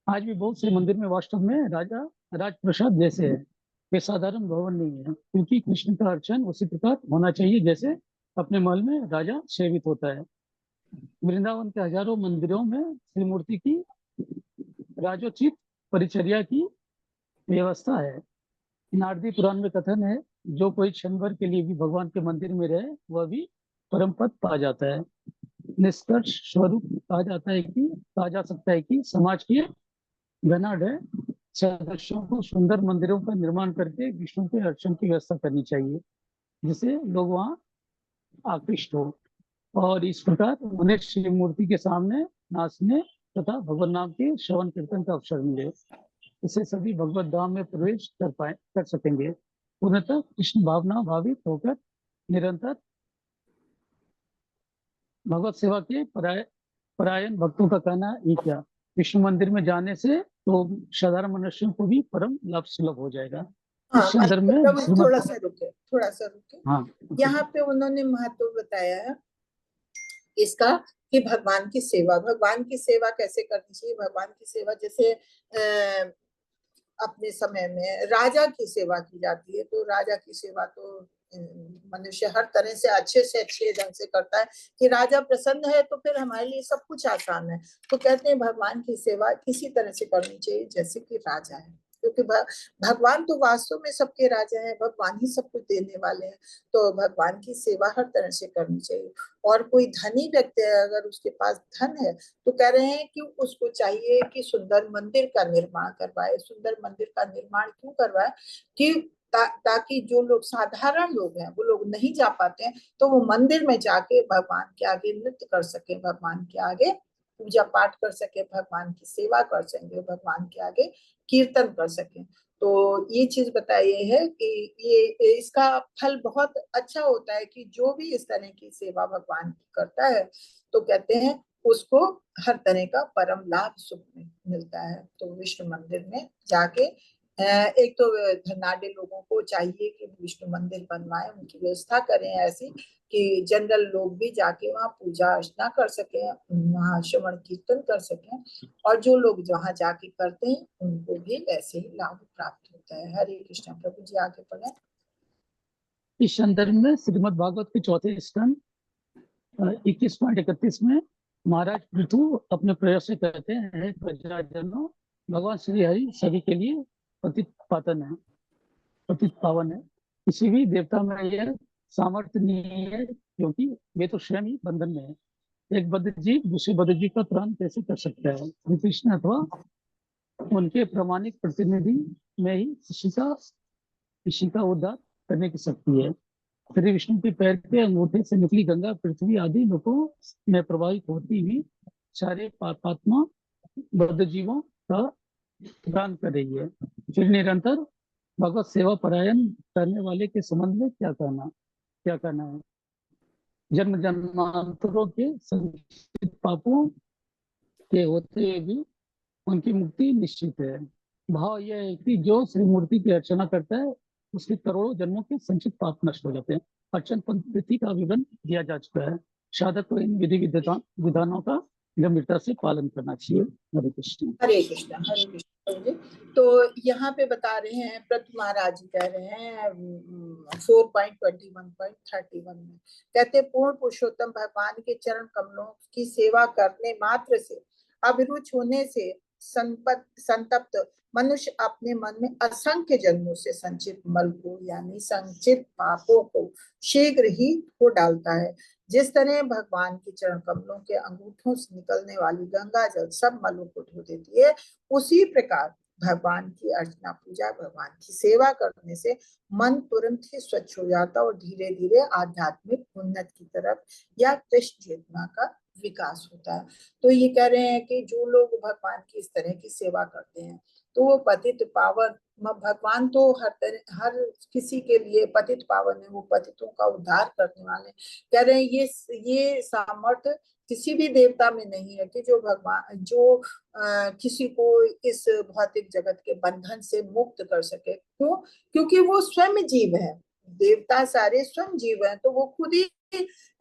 E: आज भी बहुत से मंदिर में वास्तव में राजा राजप्रसाद जैसे है, वे साधारण भवन नहीं है, क्योंकि कृष्ण का अर्चन उसी प्रकार होना चाहिए जैसे अपने महल में राजा सेवित होता है। वृंदावन के हजारों मंदिरों में श्री मूर्ति की राजोचित परिचर्या की व्यवस्था है। नारदी पुराण में कथन है, जो कोई क्षण भर के लिए भी भगवान के मंदिर में रहे वह भी परम पद पा जाता है। निष्कर्ष स्वरूप कहा जा सकता है कि समाज के घनाढ़ सदस्यों को सुंदर मंदिरों का निर्माण करके विष्णु के अर्चन की व्यवस्था करनी चाहिए, जिससे लोग वहां आकृष्ट हो और इस प्रकार उन्हें शिव मूर्ति के सामने नाचने तथा भगवान नाम के श्रवण कीर्तन का अवसर मिले। इससे सभी भगवत धाम में प्रवेश कर सकेंगे। पूर्णतः कृष्ण भावना भावित होकर निरंतर भगवत सेवा के परायण भक्तों का कहना ही क्या, विष्णु मंदिर में जाने से तो साधारण मनुष्यों को भी परम लाभ सुलभ हो जाएगा।
A: हाँ,
E: इस संदर्भ में
A: थोड़ा सा रुके।
E: हाँ,
A: यहाँ पे उन्होंने महत्व बताया है इसका कि भगवान की सेवा कैसे करनी चाहिए। भगवान की सेवा जैसे अपने समय में राजा की सेवा की जाती है, तो राजा की सेवा तो मनुष्य हर तरह से अच्छे ढंग से करता है कि राजा प्रसन्न है तो फिर हमारे लिए सब कुछ आसान है। तो कहते हैं भगवान की सेवा किसी तरह से करनी चाहिए जैसे कि राजा है, क्योंकि भगवान तो वास्तव में सबके राजा है, भगवान ही सब कुछ देने वाले हैं। तो भगवान की सेवा हर तरह से करनी चाहिए। और कोई धनी व्यक्ति है, अगर उसके पास धन है, तो कह रहे हैं कि उसको चाहिए कि सुंदर मंदिर का निर्माण करवाए। सुंदर मंदिर का निर्माण क्यों करवाए कि ताकि जो लोग साधारण लोग हैं, वो लोग नहीं जा पाते हैं, तो वो मंदिर में जाके भगवान के आगे नृत्य कर सके, भगवान के आगे पूजा पाठ कर सके, भगवान की सेवा कर सके, भगवान के आगे कीर्तन कर सके। तो ये चीज बताई है कि ये इसका फल बहुत अच्छा होता है कि जो भी इस तरह की सेवा भगवान की करता है, तो कहते हैं उसको हर तरह का परम लाभ सुख मिलता है। तो विष्णु मंदिर में जाके एक तो धनाढ़ लोगों को चाहिए कि विष्णु मंदिर बनवाए, उनकी व्यवस्था करें ऐसी कि जनरल लोग भी जाके वहाँ पूजा अर्चना कर सके, वहाँ श्रवण कीर्तन कर सके, और जो लोग जहाँ जाके करते हैं उनको भी वैसे ही लाभ प्राप्त होता है। हरे कृष्ण। प्रभु जी आगे पढ़े।
E: इस संदर्भ में श्रीमद् भागवत के 4थे स्कंद 21.31 में महाराज पृथु अपने प्रयोग से कहते हैं, प्रजाजनों, भगवान श्री हरि सभी के लिए पतित पावन है। किसी भी देवता में यह सामर्थ्य नहीं है, क्योंकि वे तो स्वयं ही बंधन में है। एक बद्ध जीव दूसरे बद्ध जीव का प्राण कैसे कर सकता है? श्री कृष्ण अथवा उनके प्रामाणिक प्रतिनिधि में ही किसी का उद्धार करने की शक्ति है। श्री विष्णु के पैर के अंगूठे से निकली गंगा पृथ्वी आदि लोगों में प्रवाहित होती हुई सारे पापात्मा बद्ध जीवों का दान कर रही है। फिर निरंतर भगवत सेवा परायण करने वाले के संबंध में क्या कहना है? जन्म जन्मांतरों के संचित पापों के होते हुए भी उनकी मुक्ति निश्चित है। भाव यह है कि जो श्री मूर्ति की अर्चना करता है उसके करोड़ों जन्मों के संचित पाप नष्ट हो जाते हैं। अर्चन पद्धति का विवरण दिया जा चुका है। साधक को इन विधि विधानों का गंभीरता से पालन करना चाहिए। हरे कृष्ण।
A: हरे कृष्ण। हरे कृष्ण। तो यहाँ पे बता रहे हैं, पृथु महाराज जी कह रहे हैं 4.21.31 में, कहते पूर्ण पुरुषोत्तम भगवान के चरण कमलों की सेवा करने मात्र से, अभिरुच होने से संतप्त मनुष्य अपने मन में असंख्य जन्मों से संचित मल को यानी संचित पापों को शीघ्र ही धो डालता है। जिस तरह भगवान के चरण कमलों के अंगूठों से निकलने वाली गंगा जल सब मलों को धो देती है, उसी प्रकार भगवान की अर्चना पूजा, भगवान की सेवा करने से मन तुरंत ही स्वच्छ हो जाता और धीरे धीरे आध्यात्मिक उन्नति की तरफ या कृष्ण चेतना का विकास होता है। तो ये कह रहे हैं कि जो लोग भगवान की इस तरह की सेवा करते हैं तो वो पतित पावन, भगवान तो हर किसी के लिए पतित पावन है, वो पतितों का उद्धार करने वाले। कह रहे हैं ये सामर्थ्य किसी भी देवता में नहीं है कि जो भगवान किसी को इस भौतिक जगत के बंधन से मुक्त कर सके। क्यों? क्योंकि वो स्वयं जीव है, देवता सारे स्वयं जीव हैं, तो वो खुद ही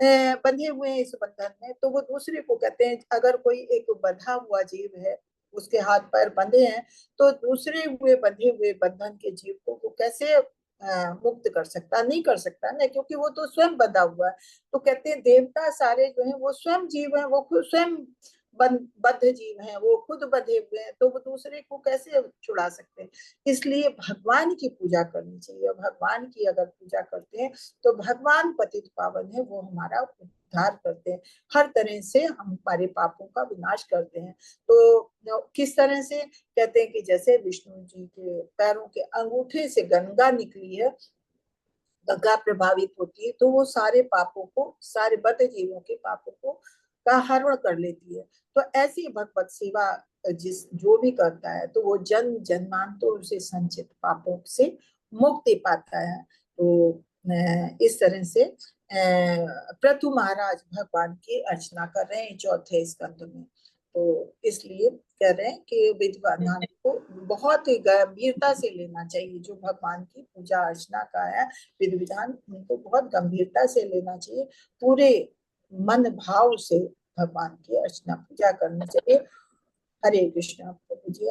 A: बंधे हुए हैं इस बंधन में। तो वो दूसरे को कहते हैं, अगर कोई एक बंधा हुआ जीव है, उसके हाथ पैर बंधे हैं, तो दूसरे हुए बंधे हुए बंधन के जीव को वो कैसे मुक्त कर सकता? नहीं कर सकता ना, क्योंकि वो तो स्वयं बंधा हुआ है। तो कहते हैं देवता सारे जो हैं वो स्वयं जीव हैं, वो खुद स्वयं बद्ध जीव हैं, वो खुद बंधे हुए हैं, तो वो दूसरे को कैसे छुड़ा सकते हैं? इसलिए भगवान की पूजा करनी चाहिए। भगवान की अगर पूजा करते हैं तो भगवान पतित पावन है, वो हमारा उद्धार करते हैं, हर तरह से हमारे पापों का विनाश करते हैं। तो किस तरह से? कहते हैं कि जैसे विष्णु जी के पैरों के अंगूठे से गंगा निकली है, गंगा प्रभावित होती है, तो वो सारे पापों को, सारे बद्ध जीवों के पापों को का हरण कर लेती है। तो ऐसी भगवत सेवा जो भी करता है तो वो जन्मांतरों से संचित पापों से मुक्ति पाता है। तो इस तरह से पृथु महाराज भगवान की अर्चना कर रहे हैं चौथे स्कंद में। तो इसलिए कह रहे हैं कि विधिवान को बहुत ही गंभीरता से लेना चाहिए। जो भगवान की पूजा अर्चना का है विधि विधान, उनको बहुत गंभीरता से लेना चाहिए, पूरे मन भाव से भगवान की अर्चना पूजा करनी चाहिए। हरे कृष्ण प्रभु जी।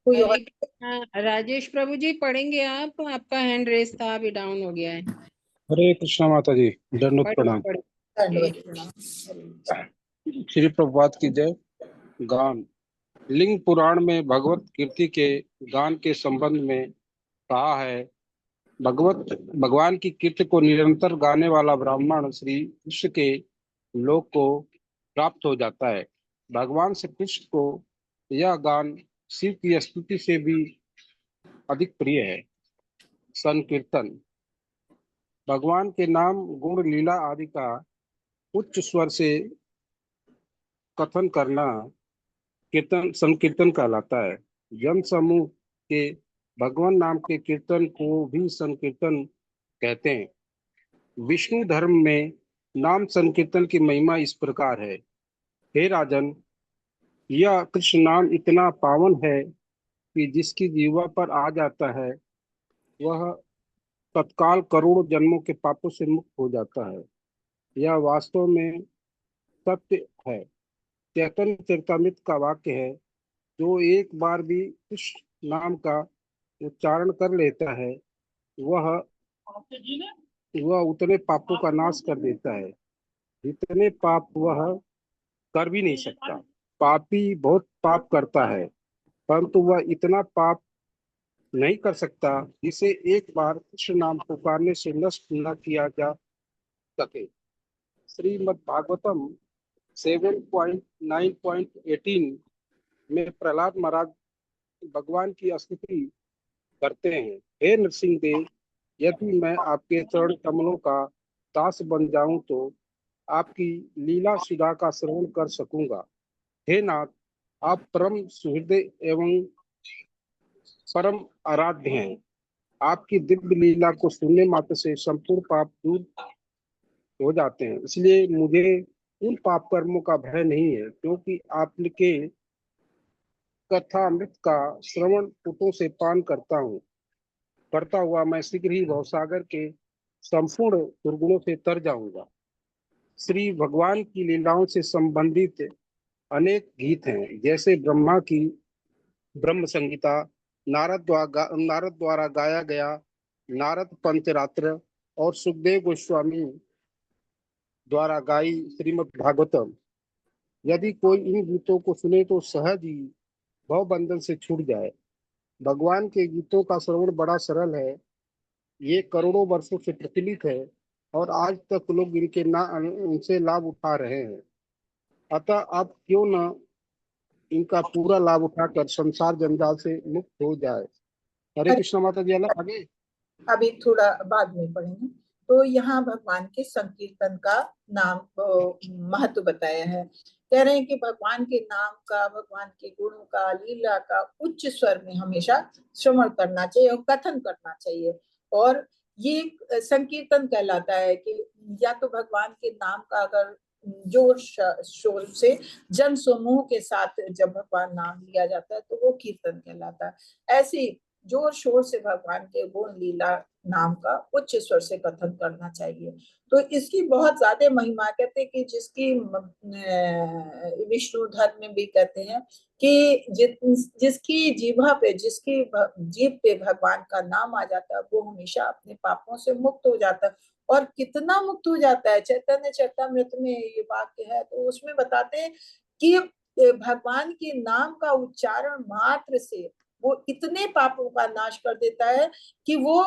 A: कोई और?
B: राजेश प्रभु जी पढ़ेंगे आप? आपका हैंड रेस था, अभी डाउन हो गया है।
F: हरे कृष्णा माता जी, दंडवत प्रणाम।
A: धन्यवाद प्रणाम।
F: श्री प्रभुपाद की जय। गान। लिंग पुराण में भगवत कीर्ति के गान के संबंध में कहा है, भगवान की कीर्ति को निरंतर गाने वाला ब्राह्मण श्री कृष्ण के लोक को प्राप्त हो जाता है। भगवान श्री कृष्ण को यह गान शिव की स्तुति से भी अधिक प्रिय है। संकीर्तन। भगवान के नाम, गुण, लीला आदि का उच्च स्वर से कथन करना कीर्तन, संकीर्तन कहलाता है। जन समूह के भगवान नाम के कीर्तन को भी संकीर्तन कहते हैं। विष्णु धर्म में नाम संकीर्तन की महिमा इस प्रकार है। हे राजन, यह कृष्ण नाम इतना पावन है कि जिसकी जीवा पर आ जाता है वह तत्काल करोड़ों जन्मों के पापों से मुक्त हो जाता है। यह वास्तव में सत्य है। चैतन्य चरितामृत का वाक्य है, जो एक बार भी कृष्ण नाम का उच्चारण कर लेता है वह उतने पापों का नाश कर देता है जितने पाप वह कर भी नहीं सकता। पापी बहुत पाप करता है, परंतु वह इतना पाप नहीं कर सकता जिसे एक बार कृष्ण नाम पुकारने से नष्ट न किया जा सके। श्रीमद् भागवतम 7.9.18 में प्रहलाद महाराज भगवान की स्तुति करते हैं। हे नरसिंह देव, यदि मैं आपके चरण कमलों का दास बन जाऊं तो आपकी लीला सुधा का श्रवण कर सकूंगा। हे नाथ, आप परम सुहृदय एवं परम आराध्य हैं। आपकी दिव्य लीला को सुनने मात्र से संपूर्ण पाप दूर हो जाते हैं। इसलिए मुझे उन पाप कर्मों का भय नहीं है, क्योंकि आपके कथामृत का श्रवण पुटों से पान करता हुआ मैं शीघ्र ही भवसागर के संपूर्ण दुर्गुणों से तर जाऊंगा। श्री भगवान की लीलाओं से संबंधित अनेक गीत हैं, जैसे ब्रह्मा की ब्रह्म संगीता, नारद द्वारा गाया गया नारद पंचरात्र और सुखदेव गोस्वामी द्वारा गाई श्रीमद् भागवतम। यदि कोई इन गीतों को सुने तो सहज ही भव बंधन से छूट जाए। भगवान के गीतों का श्रवण बड़ा सरल है, ये करोड़ों वर्षों से प्रचलित है और आज तक लोग इनसे लाभ उठा रहे हैं। अतः आप क्यों न इनका पूरा लाभ उठाकर संसार जंजाल से मुक्त हो जाए। हरे कृष्ण माता जी। आगे
A: अभी थोड़ा बाद में पढ़ेंगे। तो यहाँ भगवान के संकीर्तन का नाम महत्व बताया है। कह रहे हैं कि भगवान के नाम का, भगवान के गुणों का, लीला का उच्च स्वर में हमेशा श्रवण करना चाहिए और कथन करना चाहिए। और ये संकीर्तन कहलाता है कि या तो भगवान के नाम का अगर जोर शोर से जन समूह के साथ जब भगवान नाम लिया जाता है तो वो कीर्तन कहलाता है। ऐसे जोर शोर से भगवान के गुण लीला नाम का उच्च स्वर से कथन करना चाहिए। तो इसकी बहुत ज्यादा महिमा, कहते हैं कि जिसकी विष्णु धर्म में भी कहते हैं कि जिसकी जीभा पे, जिसकी जीभ पे भगवान का नाम आ जाता है वो हमेशा अपने पापों से मुक्त हो जाता है। और कितना मुक्त हो जाता है, चैतन्य चरितामृत में ये वाक्य है तो उसमें बताते हैं कि भगवान के नाम का उच्चारण मात्र से वो इतने पापों का नाश कर देता है कि वो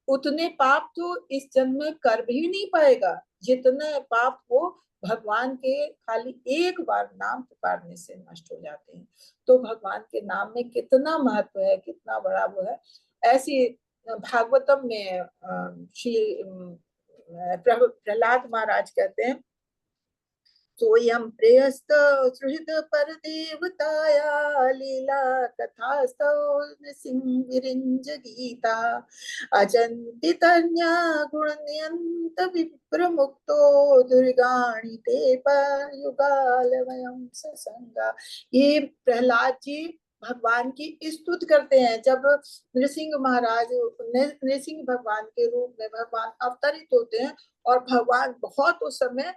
A: उतने पाप तो इस जन्म में कर भी नहीं पाएगा जितने पाप वो भगवान के खाली एक बार नाम पुकारने से नष्ट हो जाते हैं। तो भगवान के नाम में कितना महत्व है, कितना बड़ा वो है। ऐसी भागवतम में श्री प्रहलाद महाराज कहते हैं, सोयम प्रेयस्त सुहृद पर देवताया लीला कथास्तौ नृसिंह गीता अजंति तन्या गुणन्यंत विप्रमुक्तो दुर्गाणि ते पर युगालवयं ससंगा। ये प्रहलाद जी भगवान की स्तुति करते हैं। जब नृसिंह महाराज नृसिंह भगवान के रूप में भगवान अवतरित होते हैं और भगवान बहुत उस समय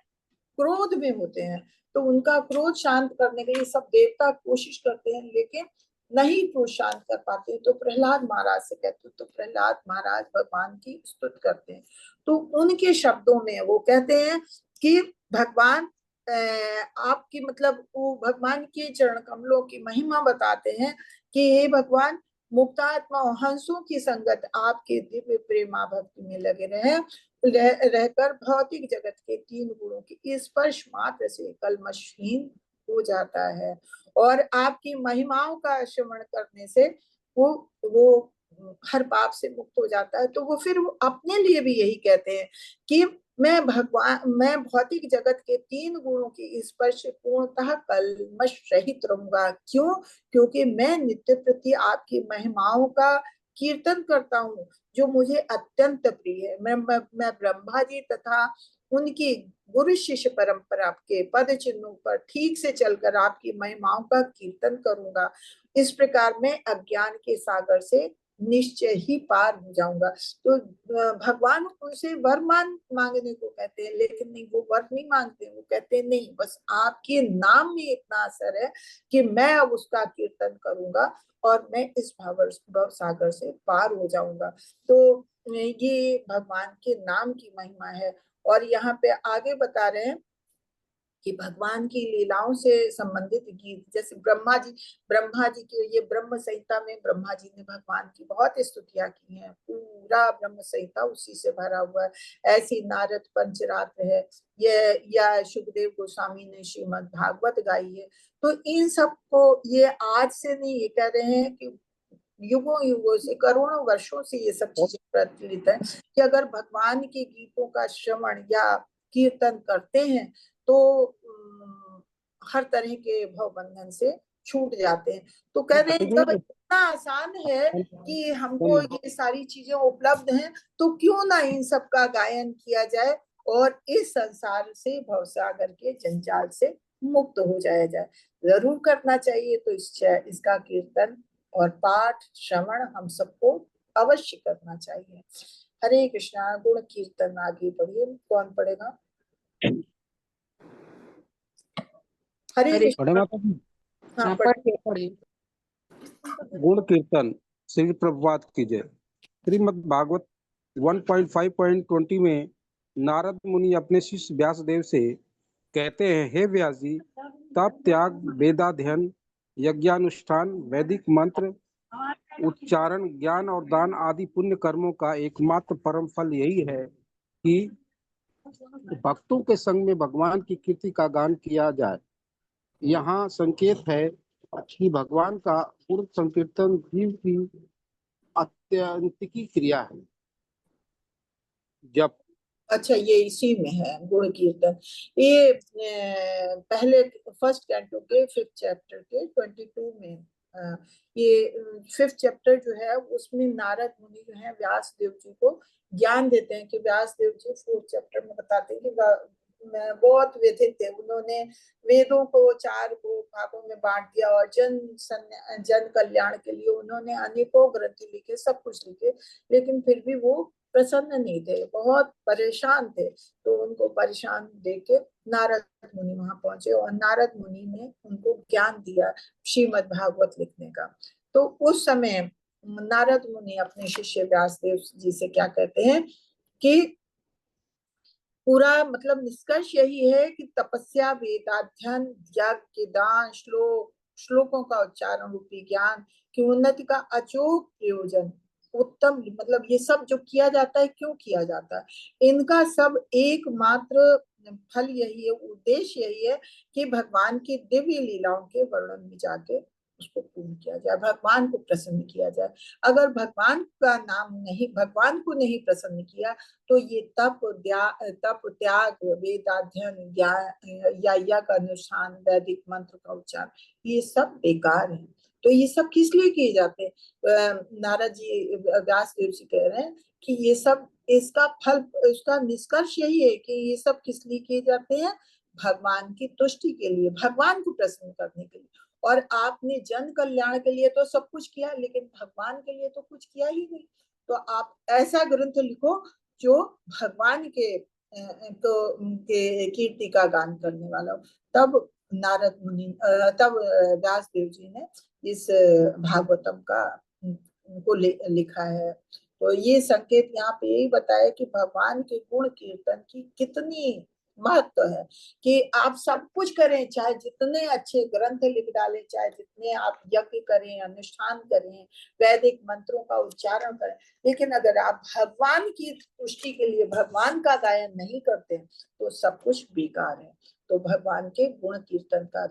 A: क्रोध में होते हैं, तो उनका क्रोध शांत करने के लिए सब देवता कोशिश करते हैं लेकिन नहीं क्रोध शांत कर पाते। तो प्रहलाद महाराज से कहते, तो प्रहलाद महाराज भगवान की स्तुति करते हैं। तो उनके शब्दों में वो कहते हैं कि भगवान आपकी मतलब वो भगवान के चरण कमलों की महिमा बताते हैं कि हे भगवान, मुक्तात्मा और हंसों की संगत आपके दिव्य प्रेमा भक्ति में लगे रहे, रहकर भौतिक जगत के तीन गुणों की स्पर्श मात्र से कलमशहीन हो जाता है और आपकी महिमाओं का श्रवण करने से वो हर पाप से मुक्त हो जाता है। तो वो फिर वो अपने लिए भी यही कहते हैं कि मैं भौतिक जगत के तीन गुणों की स्पर्श पूर्णतः कलमश रहित रहूंगा। क्यों? क्योंकि मैं नित्य प्रति आपकी महिमाओं का कीर्तन करता हूँ जो मुझे अत्यंत प्रिय है। मैं ब्रह्मा जी तथा उनकी गुरु शिष्य परंपरा के पद चिन्हों पर ठीक से चलकर आपकी महिमाओं का कीर्तन करूंगा। इस प्रकार मैं अज्ञान के सागर से निश्चय ही पार हो जाऊंगा। तो भगवान उनसे वर मांगने को कहते हैं, लेकिन नहीं, वो वर नहीं मांगते। वो कहते हैं नहीं, बस आपके नाम में इतना असर है कि मैं अब उसका कीर्तन करूंगा और मैं इस भव सागर से पार हो जाऊंगा। तो ये भगवान के नाम की महिमा है। और यहाँ पे आगे बता रहे हैं कि भगवान की लीलाओं से संबंधित गीत, जैसे ब्रह्मा जी की ये ब्रह्म संहिता में ब्रह्मा जी ने भगवान की बहुत स्तुतियां की हैं। पूरा ब्रह्म संहिता उसी से भरा हुआ है। ऐसी नारद पंचरात्र है, ये या सुखदेव गोस्वामी ने श्रीमद् भागवत गाई है। तो इन सब को ये आज से नहीं, ये कह रहे हैं कि युगों युगों से, करोड़ों वर्षों से ये सब चीजें प्रचलित है कि अगर भगवान के गीतों का श्रवण या कीर्तन करते हैं तो हर तरह के भव बंधन से छूट जाते हैं। तो कह रहे हैं जब इतना आसान है कि हमको ये सारी चीजें उपलब्ध हैं तो क्यों ना इन सब का गायन किया जाए और इस संसार से, भवसागर के जंजाल से मुक्त हो जाया जाए। जरूर करना चाहिए। तो इसका कीर्तन और पाठ श्रवण हम सबको अवश्य करना चाहिए। हरे कृष्णा। गुण कीर्तन आगे बढ़िए। कौन पढ़ेगा? हरे कृष्णा। हाँ,
B: पढ़िए।
F: गुण कीर्तन श्री प्रभुपाद की जय। श्रीमद् भागवत 1.5.20 में नारद मुनि अपने शिष्य व्यासदेव से कहते हैं, हे व्यास जी, तप त्याग वेदाध्ययन यज्ञानुष्ठान, वैदिक मंत्र उच्चारण, ज्ञान और दान आदि पुण्य कर्मों का एकमात्र परम फल यही है कि भक्तों के संग में भगवान की कीर्ति का गान किया जाए। यहाँ संकेत है कि भगवान का पूर्ण संकीर्तन जीव की आत्यंतिकी क्रिया है। जब
A: अच्छा, ये इसी में है गुण कीर्तन। ये पहले फर्स्ट कैंटो के 5th चैप्टर के 22 में ये 5th चैप्टर जो है उसमें नारद मुनि जो है व्यास देव जी को ज्ञान देते हैं कि व्यास देव जी 4th चैप्टर में बताते हैं कि बहुत व्यथित थे। उन्होंने वेदों को 4 भागों में बांट दिया और जन कल्याण के लिए उन्होंने अनेकों ग्रंथ लिखे, सब कुछ लिखे, लेकिन फिर भी वो प्रसन्न नहीं थे, बहुत परेशान थे। तो उनको परेशान देख के नारद मुनि वहां पहुंचे और नारद मुनि ने उनको ज्ञान दिया श्रीमद् भागवत लिखने का। तो उस समय नारद मुनि अपने शिष्य व्यासदेव जी से क्या कहते हैं कि पूरा मतलब निष्कर्ष यही है कि तपस्या, वेदाध्ययन, यज्ञ, दान, श्लोकों का उच्चारण रूपी ज्ञान की उन्नति का अचूक प्रयोजन उत्तम, मतलब ये सब जो किया जाता है क्यों किया जाता है, इनका सब एकमात्र फल यही है, उद्देश्य यही है कि भगवान की दिव्य लीलाओं के वर्णन में जाके उसको पूर्ण किया जाए, भगवान को प्रसन्न किया जाए। अगर भगवान का नाम नहीं, भगवान को नहीं प्रसन्न किया तो ये तप त्याग, वेदाध्ययन, या यज्ञ अनुष्ठान, वैदिक मंत्र का उच्चारण, ये सब बेकार है। तो ये सब किस लिए किए जाते हैं? नारद जी, व्यास देव जी कह रहे हैं कि ये सब, इसका फल, उसका निष्कर्ष यही है कि ये सब किस लिए किए जाते हैं? भगवान की तुष्टि के लिए, भगवान को प्रसन्न करने के लिए। और आपने जन कल्याण के लिए तो सब कुछ किया, लेकिन भगवान के लिए तो कुछ किया ही नहीं। तो आप ऐसा ग्रंथ लिखो जो भगवान के कीर्ति का गान करने वाला हो। तब नारद मुनि, तब व्यास देव जी ने इस भागवतम का को लिखा है। तो ये संकेत यहाँ पे यही बताया कि भगवान के गुण कीर्तन की कितनी महत्व है कि आप सब कुछ करें, चाहे जितने अच्छे ग्रंथ लिख डालें, चाहे जितने आप यज्ञ करें, अनुष्ठान करें, वैदिक मंत्रों का उच्चारण करें, लेकिन अगर आप भगवान की तुष्टि के लिए भगवान का गायन नहीं करते तो सब कुछ बेकार है। तो भगवान के गुण कीर्तन का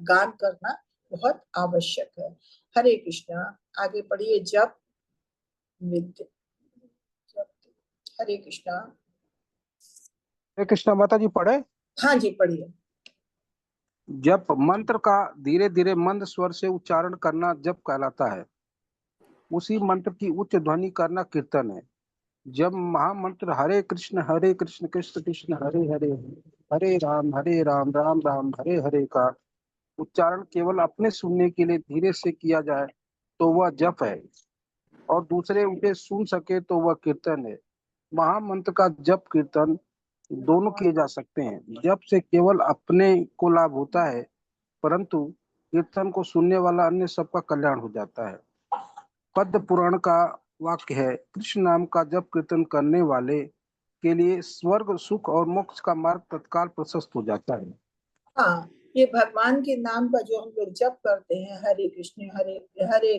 A: गान करना बहुत आवश्यक है। हरे कृष्णा। आगे पढ़िए। जप विद्या। हरे कृष्णा।
F: हरे कृष्णा। माता जी पढ़े।
A: हाँ जी, पढ़िए।
F: जप मंत्र का धीरे धीरे मंद स्वर से उच्चारण करना जप कहलाता है। उसी मंत्र की उच्च ध्वनि करना कीर्तन है। जब महामंत्र हरे कृष्ण कृष्ण कृष्ण हरे हरे, हरे राम राम राम हरे हरे का उच्चारण केवल अपने सुनने के लिए धीरे से किया जाए तो वह जप है, और दूसरे उसे सुन सके तो वह कीर्तन है। महामंत्र का जप कीर्तन दोनों किए जा सकते हैं। जप से केवल अपने को लाभ होता है, परंतु कीर्तन को सुनने वाला अन्य सबका कल्याण हो जाता है। पद्म पुराण का वाक्य है, कृष्ण नाम का जप कीर्तन करने वाले के लिए स्वर्ग, सुख और मोक्ष का मार्ग तत्काल प्रशस्त हो जाता है।
A: हाँ, ये भगवान के नाम का जो हम लोग जप करते हैं, हरे कृष्ण हरे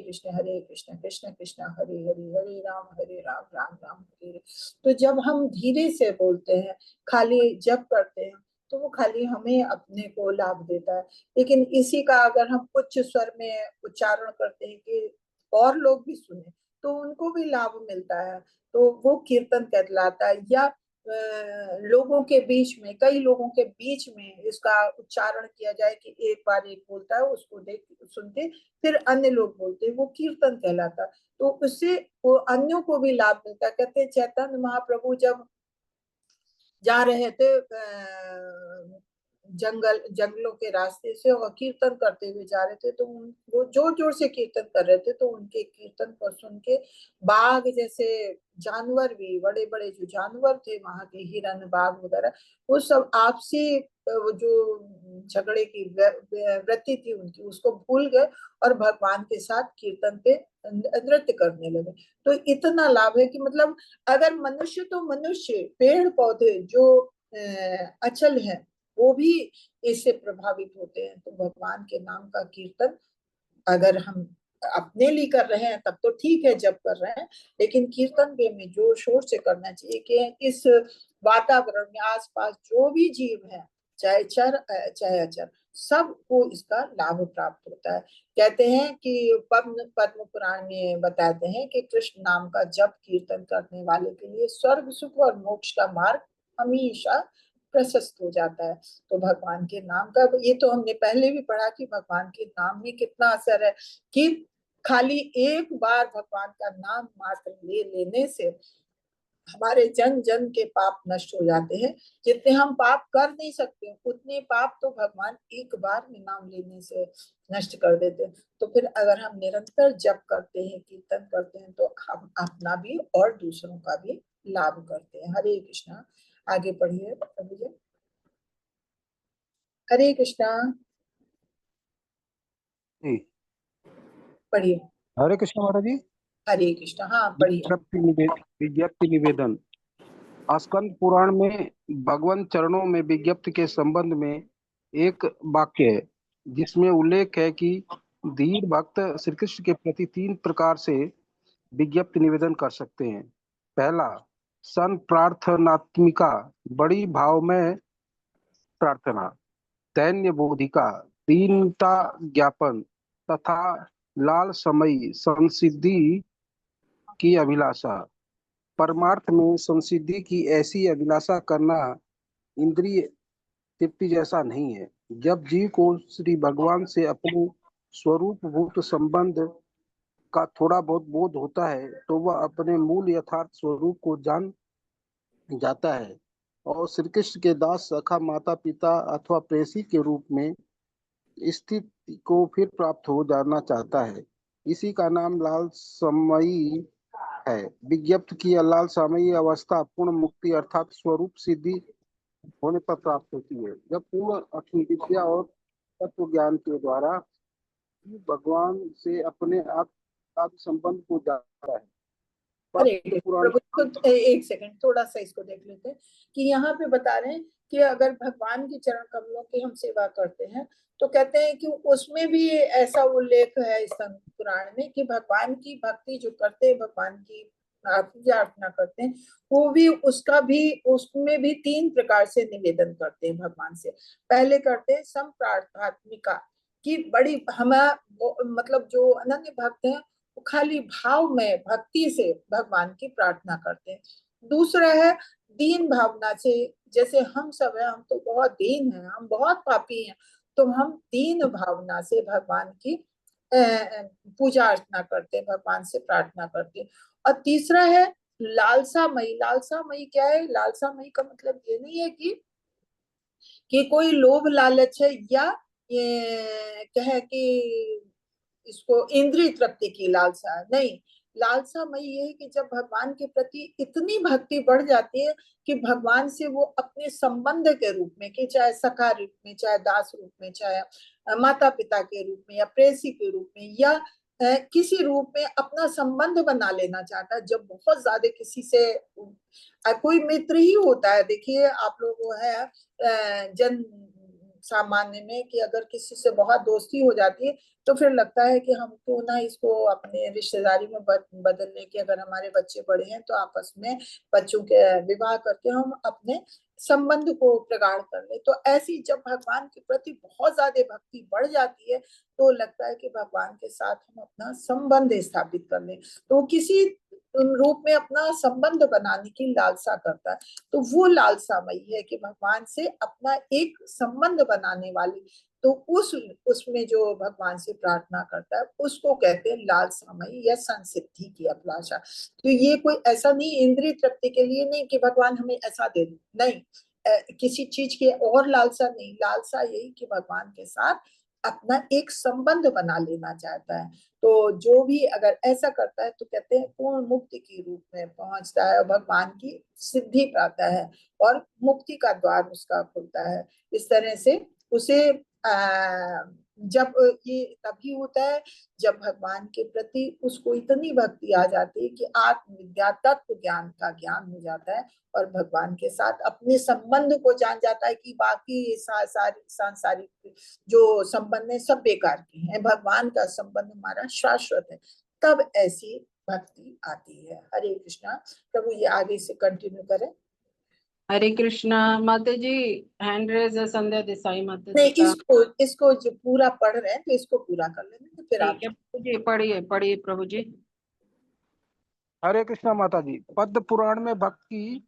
A: कृष्ण कृष्ण कृष्ण हरे हरे, हरे राम राम राम हरे हरे। तो जब हम धीरे से बोलते हैं, खाली जप करते हैं, तो वो खाली हमें अपने को लाभ देता है। लेकिन इसी का अगर हम उच्च स्वर में उच्चारण करते हैं कि और लोग भी सुने तो उनको भी लाभ मिलता है, तो वो कीर्तन कहलाता है। या लोगों के बीच में, कई लोगों के बीच में इसका उच्चारण किया जाए कि एक बार एक बोलता है, उसको देख सुन के फिर अन्य लोग बोलते हैं, वो कीर्तन कहलाता। तो उससे वो अन्यों को भी लाभ मिलता। कहते चैतन्य महाप्रभु जब जा रहे थे जंगलों के रास्ते से और कीर्तन करते हुए जा रहे थे, तो वो जोर जोर से कीर्तन कर रहे थे, तो उनके कीर्तन को सुन के बाघ जैसे जानवर भी, बड़े बड़े जो जानवर थे वहां के, हिरण, बाघ वगैरह, वो सब आपसी जो झगड़े की वृत्ति थी उनकी, उसको भूल गए और भगवान के साथ कीर्तन पे नृत्य करने लगे। तो इतना लाभ है कि मतलब अगर मनुष्य तो मनुष्य, पेड़ पौधे जो अचल है वो भी इससे प्रभावित होते हैं। तो भगवान के नाम का कीर्तन अगर हम अपने लिए कर रहे हैं तब तो ठीक है, जब कर रहे हैं, लेकिन कीर्तन भी हमें जोर शोर से करना चाहिए कि इस वातावरण में आसपास जो भी जीव है, चाहे चर चाहे अचर, सबको इसका लाभ प्राप्त होता है। कहते हैं कि पद्म पुराण में बताते हैं कि कृष्ण नाम का जप कीर्तन करने वाले के लिए स्वर्ग सुख और मोक्ष का मार्ग हमेशा प्रशस्त हो जाता है। तो भगवान के नाम का, ये तो हमने पहले भी पढ़ा कि भगवान के नाम में कितना असर है, कि खाली एक बार भगवान का नाम मात्र ले लेने से हमारे जन जन के पाप नष्ट हो जाते हैं। जितने हम पाप कर नहीं सकते उतने पाप तो भगवान एक बार में नाम लेने से नष्ट कर देते हैं। तो फिर अगर हम निरंतर जप करते हैं, कीर्तन करते हैं, तो हम अपना भी और दूसरों का भी लाभ करते हैं। हरे कृष्णा। आगे पढ़िए प्रभु जी। हरे कृष्णा,
F: जी,
A: पढ़िए।
F: हरे कृष्ण माता जी।
A: हरे कृष्णा, हाँ पढ़िए।
F: विज्ञप्ति निवेदन। स्कंद पुराण में भगवान चरणों में विज्ञप्ति के संबंध में एक वाक्य है जिसमें उल्लेख है कि धीर भक्त श्री कृष्ण के प्रति 3 प्रकार से विज्ञप्ति निवेदन कर सकते हैं। पहला, सन प्रार्थनात्मिका, बड़ी भाव में प्रार्थना। दैन्य बोधिका, दीनता ज्ञापन तथा लाल समयी, संसिद्धि की अभिलाषा। परमार्थ में संसिद्धि की ऐसी अभिलाषा करना इंद्रिय तृप्ति जैसा नहीं है। जब जीव को श्री भगवान से अपने स्वरूप भूत संबंध का थोड़ा बहुत बोध होता है तो वह अपने मूल यथार्थ स्वरूप को जान जाता है और श्री कृष्ण के दास, सखा, माता पिता अथवा प्रेषी के रूप में स्थिति को फिर प्राप्त हो जाना चाहता है। इसी का नाम लाल समयी है। विज्ञप्त की लाल समयी अवस्था पूर्ण मुक्ति अर्थात स्वरूप सिद्धि होने पर प्राप्त होती है, जब पूर्ण अखिल विद्या और तत्व ज्ञान के द्वारा भगवान से अपने आप संबंध को जाता है।
A: अरे
F: पुराण
A: प्रभु खुद एक सेकंड थोड़ा सा इसको देख लेते हैं कि यहाँ पे बता रहे हैं कि अगर भगवान के चरण कमलों की हम सेवा करते हैं तो कहते हैं कि उसमें भी ऐसा उल्लेख है इस पुराण में कि भगवान की भक्ति जो करते हैं, भगवान की पूजा अर्चना करते हैं, वो भी उसका भी उसमें भी 3 प्रकार से निवेदन करते हैं भगवान से। पहले करते हैं संप्रार्थनात्मिका की, बड़ी हम मतलब जो अनन्य भक्त हैं वो खाली भाव में भक्ति से भगवान की प्रार्थना करते हैं। दूसरा है दीन भावना से, जैसे हम सब हैं, हम तो बहुत दीन हैं, हम बहुत पापी हैं, तो हम दीन भावना से भगवान की पूजा अर्चना करते हैं, भगवान से प्रार्थना करते हैं। और तीसरा है लालसामयी। लालसामयी क्या है? लालसामयी का मतलब ये नहीं है कि कोई लोभ लालच है या ये कहे कि इसको इंद्रिय तृप्ति की लालसा है, नहीं। लालसा मई ये है कि जब भगवान के प्रति इतनी भक्ति बढ़ जाती है कि भगवान से वो अपने संबंध के रूप में, कि चाहे सखा रूप में, चाहे दास रूप में, चाहे माता पिता के रूप में या प्रेसी के रूप में या किसी रूप में अपना संबंध बना लेना चाहता है। जब बहुत ज्यादा किसी से कोई मित्र ही होता है, देखिए आप लोग है जन सामान्य में कि अगर किसी से बहुत दोस्ती हो जाती है तो फिर लगता है कि हम क्यों ना इसको अपने रिश्तेदारी में बदल लें, कि अगर हमारे बच्चे बड़े हैं तो आपस में बच्चों के विवाह करके हम अपने संबंध को प्रगाढ़ कर ले। तो ऐसी जब भगवान के प्रति बहुत ज्यादा भक्ति बढ़ जाती है तो लगता है कि भगवान के साथ हम अपना संबंध स्थापित कर लें, तो किसी रूप में अपना संबंध बनाने की लालसा करता है। तो वो लालसामयी है कि भगवान से अपना एक संबंध बनाने वाली, तो उसमें जो भगवान से प्रार्थना करता है उसको कहते हैं लालसामयी या संसिद्धि की अभिलाषा। तो ये कोई ऐसा नहीं, इंद्रिय तृप्ति के लिए नहीं कि भगवान हमें ऐसा दे दे, नहीं, किसी चीज की और लालसा नहीं। लालसा यही कि भगवान के साथ अपना एक संबंध बना लेना चाहता है। तो जो भी अगर ऐसा करता है तो कहते हैं पूर्ण मुक्ति के रूप में पहुंचता है, भगवान की सिद्धि पाता है और मुक्ति का द्वार उसका खुलता है। इस तरह से उसे जब ये तभी होता है जब भगवान के प्रति उसको इतनी भक्ति आ जाती है कि आत्म विद्या तत्व ज्ञान का ज्ञान हो जाता है और भगवान के साथ अपने संबंध को जान जाता है कि बाकी सारी सांसारिक जो संबंध है सब बेकार के हैं, भगवान का संबंध हमारा शाश्वत है, तब ऐसी भक्ति आती है। हरे कृष्णा। प्रभु ये आगे से कंटिन्यू करें।
B: हरे कृष्णा। माता जी हैंड रेज है संध्या देसाई माता जी
A: नहीं,
B: का।
A: इसको जो पूरा पढ़ रहे हैं तो इसको पूरा कर लेंगे, तो फिर आप
B: ठीक है प्रभु जी, पढ़िए पढ़िए प्रभु जी।
F: हरे कृष्णा माता जी। पद्म पुराण में भक्ति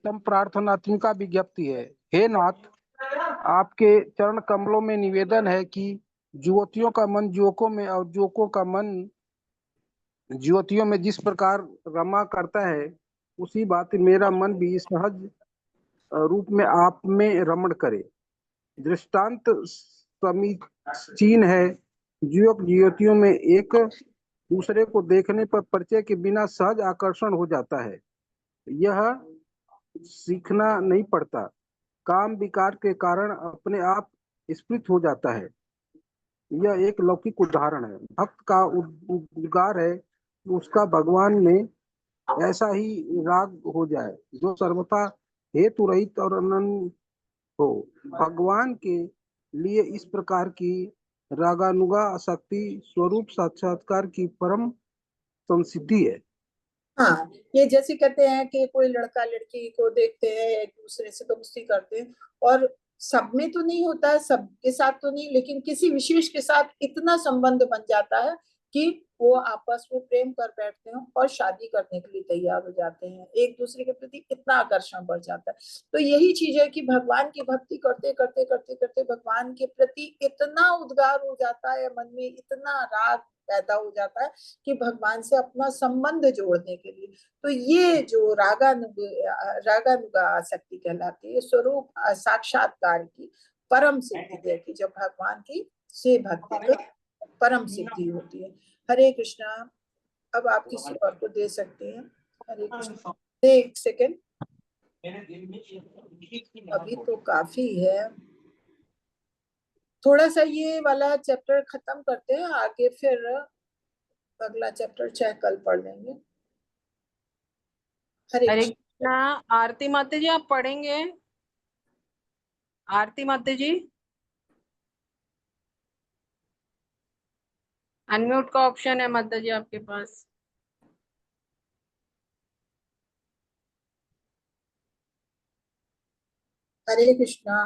F: तम प्रार्थनात्मिका विज्ञप्ति है। हे नाथ, आपके चरण कमलों में निवेदन है कि युवतियों का मन युवकों में और युवकों का मन युवतियों में जिस प्रकार रमा करता है, उसी बात मेरा मन भी सहज रूप में आप में रमण करे। दृष्टांत समीचीन है। युवक युवतियों में एक दूसरे को देखने पर परिचय के बिना सहज आकर्षण हो जाता है। यह सीखना नहीं पड़ता। काम विकार के कारण अपने आप स्फुरित हो जाता है। यह एक लौकिक उदाहरण है। भक्त का उद्गार है कि उसका भगवान में ऐसा ही राग हो जाए जो सर्वथा हेतु रहित और अनंत हो। भगवान के लिए इस प्रकार की रागानुगा आसक्ति स्वरूप साक्षात्कार की परम संसिद्धि है।
A: हाँ, ये जैसे कहते हैं कि कोई लड़का लड़की को देखते हैं, एक दूसरे से दोस्ती करते हैं, और सब में तो नहीं होता है, सबके साथ तो नहीं, लेकिन किसी विशेष के साथ इतना संबंध बन जाता है कि वो आपस में प्रेम कर बैठते हैं और शादी करने के लिए तैयार हो जाते हैं, एक दूसरे के प्रति इतना आकर्षण बढ़ जाता है। तो यही चीज है कि भगवान की भक्ति करते करते करते करते भगवान के प्रति इतना उद्गार हो जाता है, मन में इतना राग पैदा हो जाता है कि भगवान से अपना संबंध जोड़ने के लिए, तो ये जो रागानुगा आसक्ति कहलाती है, स्वरूप साक्षात्कार की परम सिद्धि है कि जब भगवान की से भक्ति की परम सिद्धि होती है। हरे कृष्णा। अब आप किसी और को दे सकते हैं। हरे कृष्णा। एक सेकेंड, अभी तो काफी है, थोड़ा सा ये वाला चैप्टर खत्म करते हैं, आगे फिर अगला चैप्टर चाहे कल पढ़ लेंगे। हरे
B: हरे
A: कृष्ण।
B: कृष्णा। आरती माता जी आप पढ़ेंगे? आरती माता जी, अनम्यूट का ऑप्शन है माता जी आपके पास।
A: हरे कृष्णा।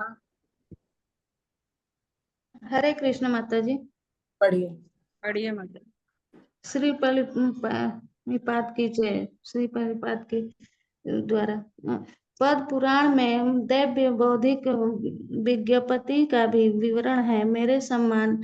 G: हरे कृष्ण माता जी।
A: पढ़िए।
B: पढ़िए माता जी।
G: श्री परिपाद की जय। श्री परिपाद के द्वारा पद पुराण में दैव्य बौद्धिक विज्ञप्ति का भी विवरण है। मेरे समान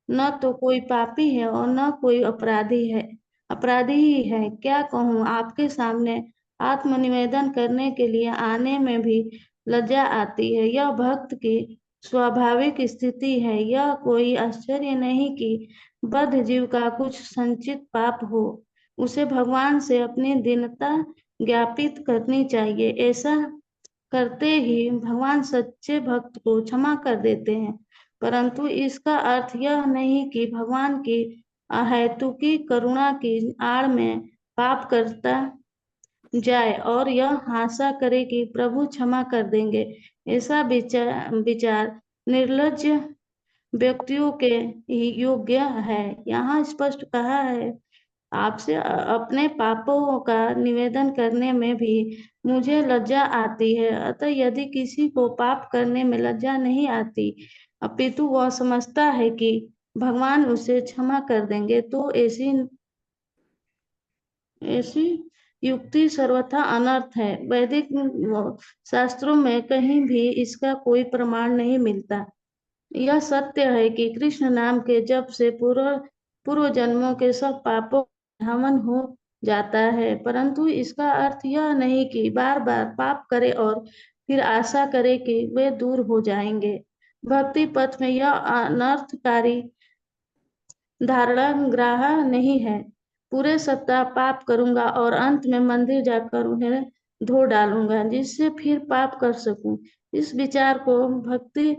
G: न तो कोई पापी है और न कोई अपराधी ही है। क्या कहूँ, आपके सामने आत्मनिवेदन करने के लिए आने में भी लज्जा आती है। यह भक्त की स्वाभाविक स्थिति है। यह कोई आश्चर्य नहीं कि बद्ध जीव का कुछ संचित पाप हो। उसे भगवान से अपनी दीनता ज्ञापित करनी चाहिए। ऐसा करते ही भगवान सच्चे भक्त को क्षमा कर देते हैं। परंतु इसका अर्थ यह नहीं कि भगवान की अहेतुकी करुणा की आड़ में पाप करता जाए और यह आशा करे कि प्रभु क्षमा कर देंगे। ऐसा विचार निर्लज्ज व्यक्तियों के ही योग्य है। यहाँ स्पष्ट कहा है, आपसे अपने पापों का निवेदन करने में भी मुझे लज्जा आती है। अतः यदि किसी को पाप करने में लज्जा नहीं आती, अपितु वह समझता है कि भगवान उसे क्षमा कर देंगे, तो ऐसी युक्ति सर्वथा अनर्थ है। वैदिक शास्त्रों में कहीं भी इसका कोई प्रमाण नहीं मिलता। यह सत्य है कि कृष्ण नाम के जप से पूर्व जन्मों के सब पापों हवन हो जाता है, परंतु इसका अर्थ यह नहीं कि बार बार पाप करे और फिर आशा करे कि वे दूर हो जाएंगे। भक्ति पथ में यह अनर्थकारी धारणा ग्राह्य नहीं है। पूरे सप्ताह पाप करूंगा और अंत में मंदिर जाकर उन्हें धो डालूंगा जिससे फिर पाप कर सकूं। इस विचार को भक्ति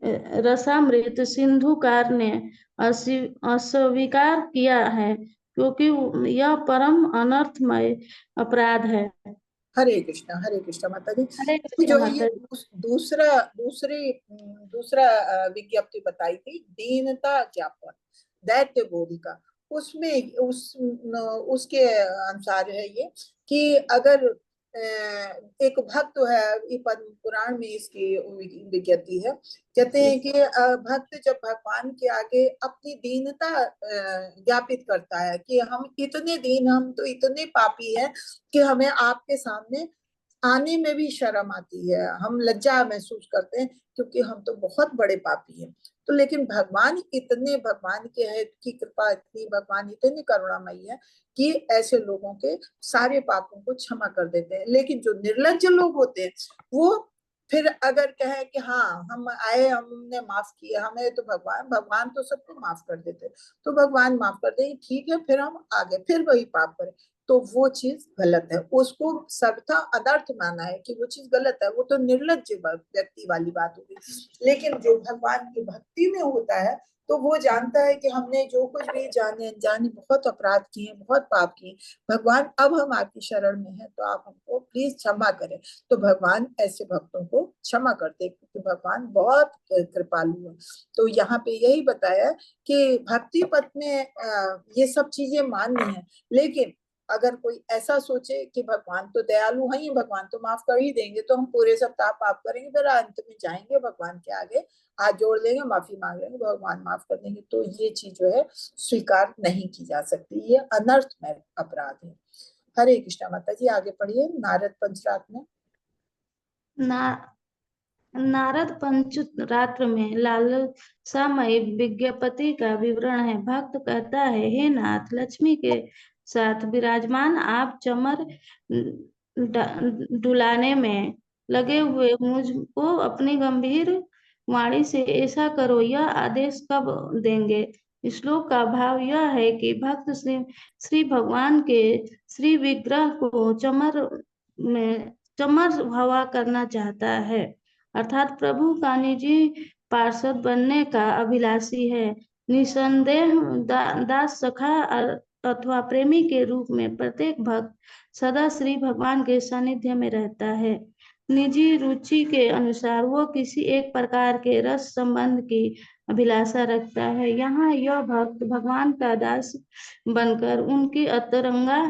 G: रसामृत सिंधुकार ने अस्वीकार किया है, क्योंकि यह परम अनर्थमय अपराध है।
A: हरे कृष्णा माता जी।
G: हरे
A: तो
G: कृष्ण
A: जो है
G: माता
A: ये
G: जी।
A: दूसरा विज्ञप्ति बताई थी, दीनता ज्ञापन दैत्य बोधिका। उसमें उसके अनुसार है ये कि अगर एक भक्त है, ये पद्म पुराण में इसकी विज्ञप्ति है। कहते हैं कि भक्त जब भगवान के आगे अपनी दीनता ज्ञापित करता है कि हम इतने दीन, हम तो इतने पापी हैं कि हमें आपके सामने आने में भी शर्म आती है, हम लज्जा महसूस करते हैं क्योंकि हम तो बहुत बड़े पापी हैं। तो लेकिन भगवान के है की कृपा इतनी, भगवान इतने करुणामयी है कि ऐसे लोगों के सारे पापों को क्षमा कर देते हैं। लेकिन जो निर्लज्ज लोग होते हैं वो फिर अगर कहे कि हाँ हम आए, हमने माफ किया, हमें तो भगवान तो सबको माफ कर देते, तो भगवान माफ कर दे, ठीक है, फिर हम आगे फिर वही पाप करें, तो वो चीज गलत है। उसको सबका अनर्थ माना है कि वो चीज गलत है, वो तो निर्लज्ज व्यक्ति वाली बात होगी। लेकिन जो भगवान की भक्ति में होता है तो वो जानता है कि हमने जो कुछ भी जाने अनजाने बहुत अपराध किए, बहुत पाप किए, भगवान अब हम आपकी शरण में हैं, तो आप हमको प्लीज क्षमा करें। तो भगवान ऐसे भक्तों को क्षमा करते हैं क्योंकि भगवान बहुत कृपालु है। तो यहाँ पे यही बताया कि भक्ति पथ में ये सब चीजें मान्य है। लेकिन अगर कोई ऐसा सोचे कि भगवान तो दयालु हैं ही, भगवान तो माफ कर ही देंगे, तो हम पूरे सप्ताह पाप करेंगे, फिर अंत में जाएंगे भगवान के आगे, हाथ जोड़ लेंगे, माफी मांग लेंगे, भगवान माफ कर देंगे, तो ये चीज जो है स्वीकार नहीं की जा सकती, ये अनर्थमय अपराध है। हरे कृष्णा माता जी, आगे पढ़िए नारद पंचरात्र में।
G: नारद पंचरात्र में लालसामय विज्ञापति का विवरण है। भक्त कहता है, हे नाथ, लक्ष्मी के साथ विराजमान आप चमर डुलाने में लगे हुए मुझको अपनी गंभीर वाणी से ऐसा करो, यह आदेश कब देंगे? श्लोक का भाव यह है कि भक्त श्री भगवान के श्री विग्रह को चमर हवा करना चाहता है, अर्थात प्रभु का निजी पार्षद बनने का अभिलाषी है। निसंदेह दास सखा अथवा प्रेमी के रूप में प्रत्येक भक्त सदा श्री भगवान के सानिध्य में रहता है। निजी रुचि के अनुसार वो किसी एक प्रकार के रस संबंध की अभिलाषा रखता है। यहाँ यह भक्त भगवान का दास बनकर उनकी अंतरंगा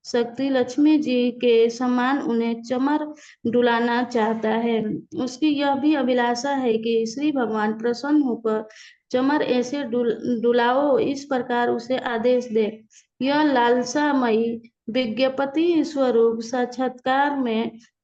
G: शक्ति लक्ष्मी जी के समान उन्हें चमर डुलाना चाहता है। उसकी यह भी अभिलाषा है कि श्री भगवान प्रसन्न होकर चमर ऐसे डुलाओ, इस प्रकार उसे आदेश दे। यह लालसामयी विज्ञापति स्वरूप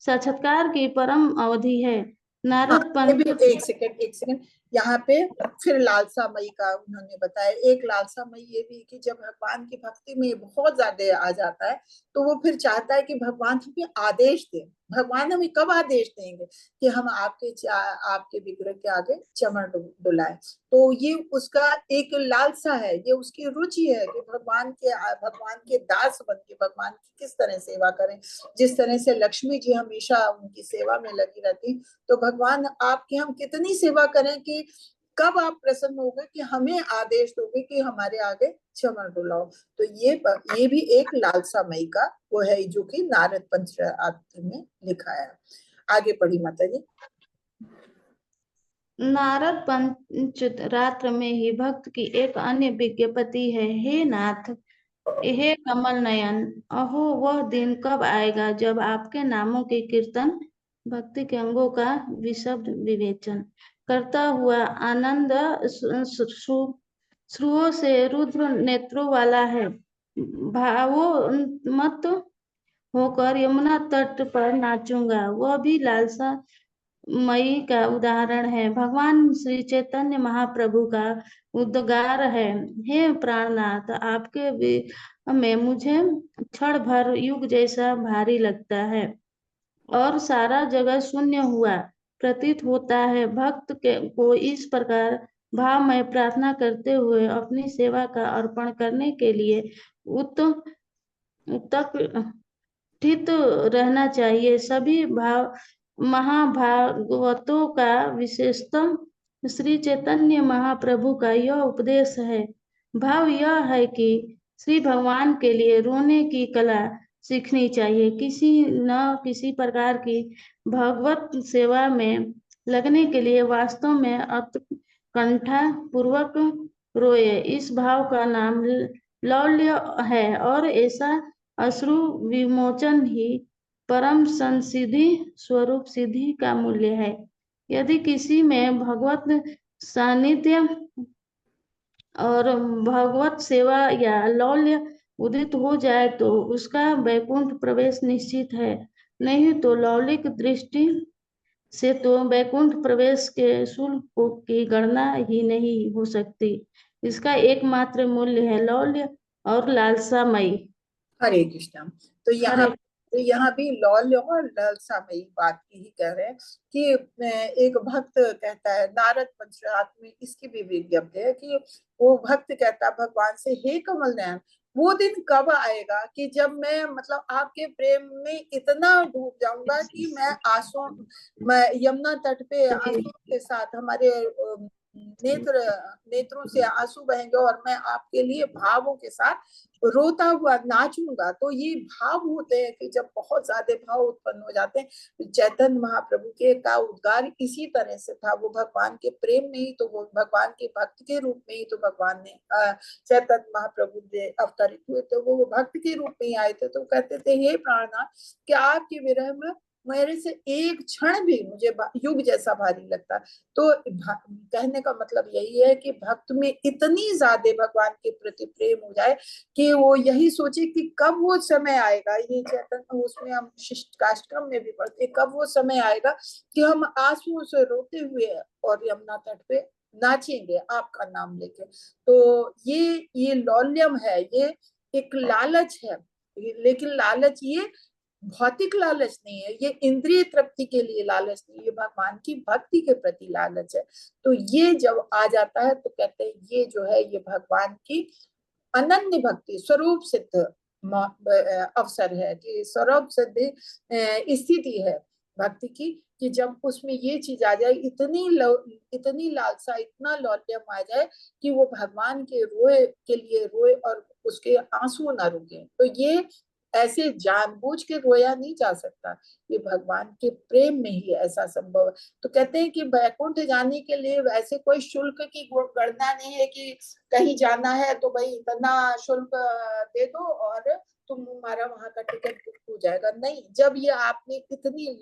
G: साक्षात्कार की परम अवधि है। नारद पंच
A: एक सेकंड यहाँ पे फिर लालसा मई का उन्होंने बताया। एक लालसा मई ये भी कि जब भगवान की भक्ति में बहुत ज्यादा आ जाता है तो वो फिर चाहता है कि भगवान हमें आदेश दे। भगवान हमें कब आदेश देंगे कि हम आपके विग्रह के आगे चमर डुलाएं। तो ये उसका एक लालसा है, ये उसकी रुचि है कि भगवान के दास बन के भगवान की किस तरह सेवा करें। जिस तरह से लक्ष्मी जी हमेशा उनकी सेवा में लगी रहती, तो भगवान आपकी हम कितनी सेवा करें कि कब आप प्रसन्न होगे कि हमें आदेश दोगे कि हमारे आगे चमर डुलाओ। तो ये भी एक लालसा मई का वो है जो कि नारद पंचरात्र में लिखा है। आगे पढ़ी माता जी।
G: नारद पंचरात्र में ही भक्त की एक अन्य विज्ञप्ति है। हे नाथ, हे कमल नयन, अहो वह दिन कब आएगा जब आपके नामों के कीर्तन, भक्ति के अंगों का विशब्द विवेचन करता हुआ आनंद श्रुओं से रुद्र नेत्रों वाला है, भावोन्मत्त होकर यमुना तट पर नाचूंगा, वह भी लालसा मई का उदाहरण है। भगवान श्री चैतन्य महाप्रभु का उद्गार है, हे प्राणनाथ, आपके में मुझे क्षण भर युग जैसा भारी लगता है और सारा जगह शून्य हुआ प्रतीत होता है। भक्त को इस प्रकार भाव में प्रार्थना करते हुए अपनी सेवा का अर्पण करने के लिए उत्कंठित रहना चाहिए। सभी महाभागवतों का विशेषतः श्री चैतन्य महाप्रभु का यह उपदेश है। भाव यह है कि श्री भगवान के लिए रोने की कला सीखनी चाहिए। किसी प्रकार की भगवत सेवा में लगने के लिए वास्तव में उत्कंठा पूर्वक रोए। इस भाव का नाम लौल्य है और ऐसा अश्रु विमोचन ही परम संसिद्धि स्वरूप सिद्धि का मूल्य है। यदि किसी में भगवत सानिध्य और भगवत सेवा या लौल्य उदित हो जाए तो उसका वैकुंठ प्रवेश निश्चित है। नहीं तो लौलिक दृष्टि से तो वैकुंठ प्रवेश के शुल्क की गणना ही नहीं हो सकती। इसका एकमात्र मूल्य है लौल्य और लालसामयी।
A: हरे कृष्णा। तो यहाँ भी लौल्य और लालसामयी बात की ही कह रहे हैं कि एक भक्त कहता है, नारद पंचरात में इसकी भी विज्ञप्ति है कि वो भक्त कहता है भगवान से, हे कमल नयन, वो दिन कब आएगा कि जब मैं मतलब आपके प्रेम में इतना डूब जाऊंगा कि मैं यमुना तट पे आंसू के साथ हमारे नेत्रों से आंसू बहेंगे और मैं आपके लिए भावों के साथ रोता हुआ नाचूंगा। तो ये भाव होते हैं कि जब बहुत ज्यादा भाव उत्पन्न हो जाते हैं। चैतन्य महाप्रभु के का उद्गार इसी तरह से था। वो भगवान के प्रेम में ही तो, वो भगवान के भक्त के रूप में ही तो भगवान ने चैतन्य महाप्रभु ने अवतरित हुए थे। वो भक्त के रूप में ही आए थे। तो कहते थे, हे प्राणनाथ, कि आपके विरह में मेरे से एक क्षण भी मुझे युग जैसा भारी लगता। तो कहने का मतलब यही है कि भक्त में इतनी ज्यादा भगवान के प्रति प्रेम हो जाए कि वो यही सोचे कि कब वो समय आएगा। ये चैतन्य उसमें हम शिष्टाष्टकम में भी पढ़ते, कब वो समय आएगा कि हम आंसुओं से रोते हुए और यमुना तट पे नाचेंगे आपका नाम लेके। तो ये लौल्यम है, ये एक लालच है। लेकिन लालच ये भौतिक लालच नहीं है, ये इंद्रिय तृप्ति के लिए लालच नहीं, ये भगवान की भक्ति के प्रति लालच है। तो ये जब आ जाता है तो कहते हैं ये जो है ये भगवान की अनन्य भक्ति स्वरूप सिद्ध अवसर है, कि स्वरूप सिद्ध स्थिति है भक्ति की, कि जब उसमें ये चीज आ जाए, इतनी लालसा, इतना लौल्यम आ जाए कि वो भगवान के लिए रोए और उसके आंसू ना रुके। तो ये ऐसे जानबूझ के रोया नहीं जा सकता, ये भगवान के प्रेम में ही ऐसा संभव है। तो कहते हैं कि वैकुंठ जाने के लिए वैसे कोई शुल्क की गणना नहीं है कि कहीं जाना है तो भाई इतना शुल्क दे दो और तुम्हारा वहां का टिकट बुक हो जाएगा। नहीं, जब ये आपने इतनी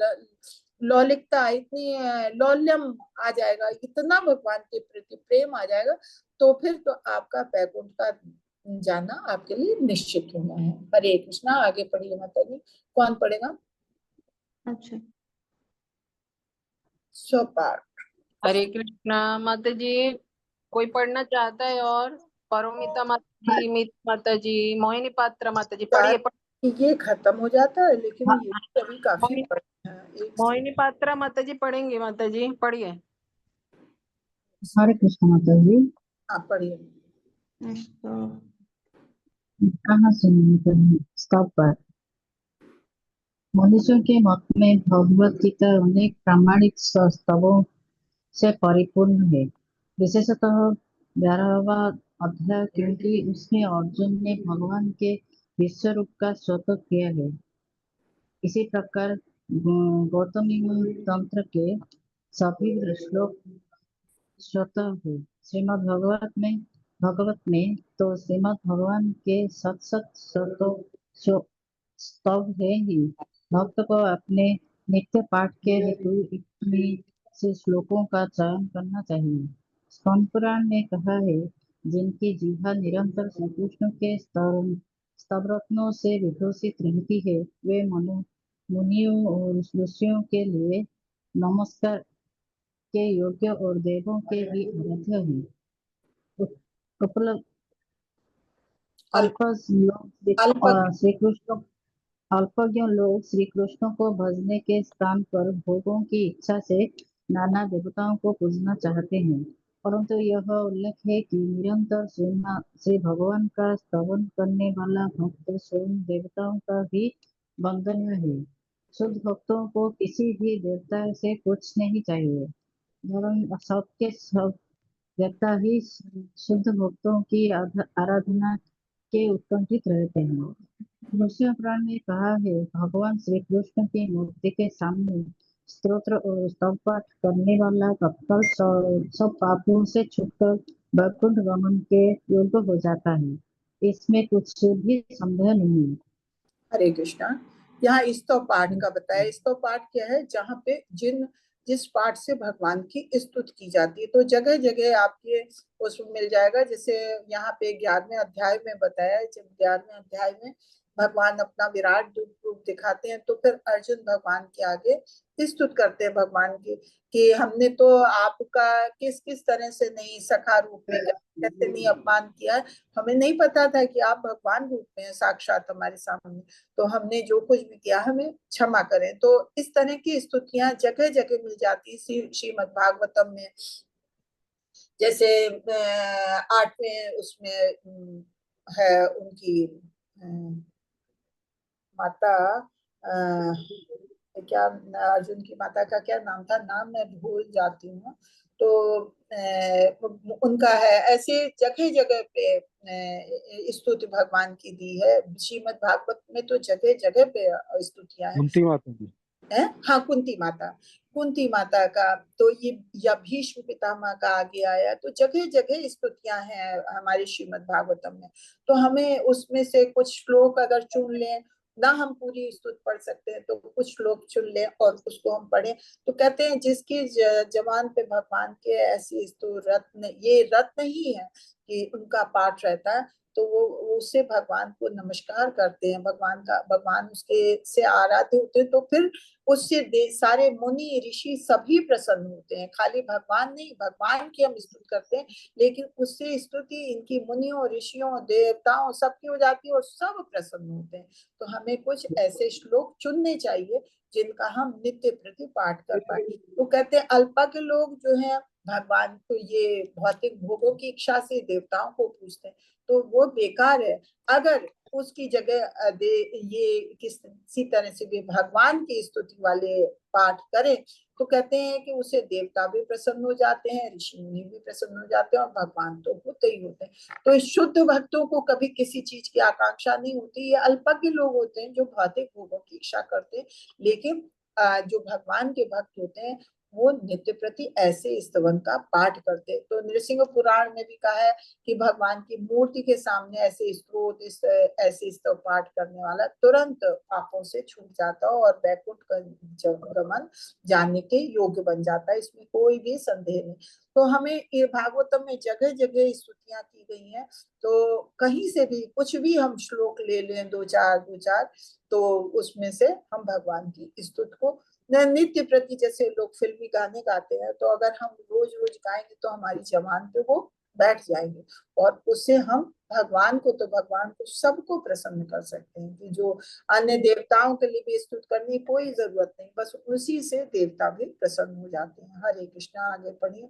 A: लौलिकता, इतनी लौल्यम आ जाएगा, इतना भगवान के प्रति प्रेम आ जाएगा, तो फिर तो आपका वैकुंठ का जाना आपके लिए निश्चित होना है। हरे कृष्णा। आगे पढ़िए माता जी। कौन पढ़ेगा?
G: अच्छा,
A: स्वपाठ।
B: हरे कृष्णा माता जी। कोई पढ़ना चाहता है? और परोमिता माता जी, मीता माता जी, मोहिनी पात्रा माता जी, पढ़िए
A: ये खत्म हो जाता है, लेकिन ये अभी काफी पढ़ना है।
B: मोहिनी पात्रा माता जी पढ़ेंगे। माता जी पढ़िए।
H: हरे कृष्ण माता जी।
A: हाँ पढ़िए।
H: कहाँ सुनिए स्टॉप पर। मनुष्यों के मत में भगवत गीता अनेक प्रामाणिक स्तवों से परिपूर्ण है, विशेषतः 11वां अध्याय, क्योंकि उसमें अर्जुन ने भगवान के विश्व रूप का स्तोत्र किया है। इसी प्रकार गौतमी तंत्र के सभी श्लोक स्वतः है। श्रीमद् भगवत में तो श्रीमद् भगवान के सत स्तव है ही। भक्त को अपने नित्य पाठ के हेतु इतने से श्लोकों का चयन करना चाहिए। स्कंद पुराण में कहा है, जिनकी जिह्वा निरंतर श्री कृष्ण के स्तवरत्नों से विभूषित रहती है, वे मुनियों और ऋषियों के लिए नमस्कार के योग्य और देवों के भी आराध्य हैं। उपलब्ध अल्पज्ञ लोग श्री कृष्ण को भजने के स्थान पर भोगों की इच्छा से नाना देवताओं को पूजना चाहते हैं, परंतु यह उल्लेख है कि निरंतर श्री भगवान का स्तवन करने वाला भक्त स्वयं देवताओं का भी वंदनीय है। शुद्ध भक्तों को किसी भी देवता से कुछ नहीं चाहिए। धर्म सबके सब देवता ही शुद्ध भक्तों की आराधना के उत्कंठित रहते हैं। विष्णु पुराण में कहा है, भगवान श्री कृष्ण की मूर्ति के सामने स्तोत्र और स्तव पाठ करने वाला तत्काल सब पापों से छूटकर वैकुंठ गमन के योग्य हो जाता है। इसमें कुछ भी संदेह नहीं है।
A: हरे कृष्णा। यहाँ स्तव पाठ का बताया। स्तव पाठ क्या है? जहाँ पे जिस पाठ से भगवान की स्तुति की जाती है, तो जगह जगह आपके उसमें मिल जाएगा। जैसे यहाँ पे 11वें अध्याय में बताया है, जब 11वें अध्याय में भगवान अपना विराट रूप दिखाते हैं, तो फिर अर्जुन भगवान के आगे स्तुति करते हैं भगवान की, कि हमने तो आपका किस किस तरह से नहीं सखा रूप में कैसे नहीं अपमान किया है, हमें नहीं पता था कि आप भगवान रूप में हैं साक्षात हमारे सामने, तो हमने जो कुछ भी किया हमें क्षमा करें। तो इस तरह की स्तुतियां जगह जगह मिल जाती श्रीमद् भागवतम में। जैसे 8वें उसमें है उनकी माता, क्या अर्जुन की माता का क्या नाम था, नाम मैं भूल जाती हूँ। तो उनका है, ऐसे जगह जगह पे स्तुति भगवान की दी है। श्रीमद् भागवत में तो जगह जगह पे स्तुतियां हैं।
F: कुंती माता की
A: है, हाँ, कुंती माता का, तो ये या भीष्म पितामह का आगे आया, तो जगह जगह स्तुतियां हैं हमारे श्रीमद् भागवतम में। तो हमें उसमें से कुछ श्लोक अगर चुन लें, ना हम पूरी स्तुति पढ़ सकते हैं, तो कुछ श्लोक चुन लें और उसको हम पढ़ें। तो कहते हैं जिसकी जवान पे भगवान के ऐसी रत्न, ये रत्न ही है कि उनका पाठ रहता है, तो वो उससे भगवान को नमस्कार करते हैं, भगवान उसके से आराध्य होते हैं, तो फिर उससे सारे मुनि ऋषि सभी प्रसन्न होते हैं। खाली भगवान नहीं, भगवान की हम स्तुति करते हैं, लेकिन उससे स्तुति इनकी मुनियों ऋषियों देवताओं सबकी हो जाती है और सब प्रसन्न होते हैं। तो हमें कुछ ऐसे श्लोक चुनने चाहिए जिनका हम नित्य प्रति पाठ कर पाए। तो कहते हैं अल्पज्ञ लोग जो है भगवान को ये भौतिक भोगों की इच्छा से देवताओं को पूजते हैं, तो वो बेकार है। अगर उसकी जगह ये किसी तरह से भी भगवान की स्तुति वाले पाठ करें, तो कहते हैं कि उसे देवता भी प्रसन्न हो जाते हैं, ऋषि मुनि भी प्रसन्न हो जाते हैं, और भगवान तो होते ही होते हैं। तो इस शुद्ध भक्तों को कभी किसी चीज की आकांक्षा नहीं होती। ये अल्पज्ञ लोग होते हैं जो भौतिक भोगों की इच्छा करते हैं, लेकिन जो भगवान के भक्त होते हैं वो नित्य प्रति ऐसे स्तवन का पाठ करते। तो नृसिंह पुराण में भी कहा है कि भगवान की मूर्ति के सामने ऐसे स्तोत्र ऐसे स्तव पाठ करने वाला तुरंत पापों से छूट जाता है और वैकुंठ का गमन जाने के योग्य बन जाता है, इसमें कोई भी संदेह नहीं। तो हमें ये भागवतम में जगह जगह स्तुतियां की गई हैं, तो कहीं से भी कुछ भी हम श्लोक ले लें, दो चार, तो उसमें से हम भगवान की स्तुति को नित्य प्रति, जैसे लोग फिल्मी गाने गाते हैं, तो अगर हम रोज रोज गाएंगे तो हमारी जबान पे वो बैठ जाएंगे, और उससे हम भगवान को सबको प्रसन्न कर सकते हैं। कि जो अन्य देवताओं के लिए भी स्तुति करने की कोई जरूरत नहीं, बस उसी से देवता भी प्रसन्न हो जाते हैं। हरे कृष्णा, आगे पढ़िए।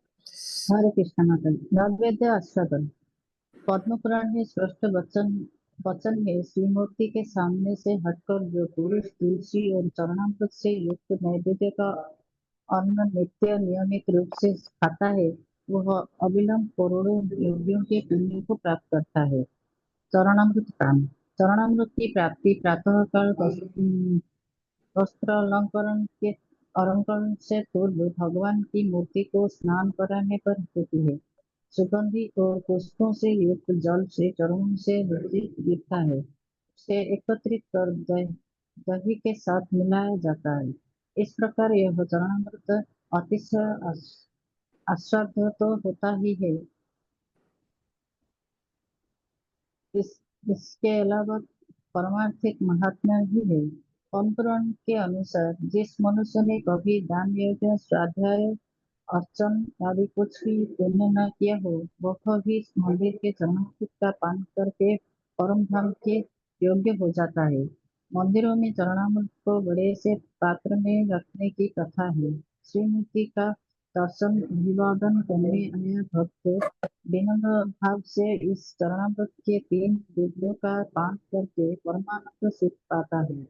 H: हरे कृष्ण माता। ऋग्वेद आस्वादन। पद्म पुराण में स्पष्ट वचन में श्रीमूर्ति के सामने से हटकर जो पुरुष तुलसी और चरणामृत से युक्त नैवेद्य का अन्न नित्य नियमित रूप से खाता है, वह अविलंब करोड़ों योगियों के पुण्य को प्राप्त करता है। चरणामृत पान। चरणामृत की प्राप्ति प्रातः काल वस्त्र अलंकरण से पूर्व भगवान की मूर्ति को स्नान कराने पर होती है। सुगंधी और पुष्पों से युक्त जल से चरणों से गिरता है, उसे एकत्रित कर दही के साथ मिलाया जाता है। इस प्रकार यह चरणामृत अतिशय आस्वाद्य तो होता ही है, इसके अलावा परमार्थिक महात्म्य भी है। परंपरा के अनुसार जिस मनुष्य ने कभी दान यज्ञ स्वाध्याय अर्चन आदि कुछ भी पुण्य न किया हो, वह भी मंदिर के चरणामृत का पान करके परम धाम के योग्य हो जाता है। मंदिरों में चरणामृत को बड़े से पात्र में रखने की प्रथा है। श्रीमूर्ति का दर्शन अभिवादन करने आया भक्त विनम्र भाव से इस चरणामृत के 3 बूंदों का पान करके परमानंद सुख पाता है।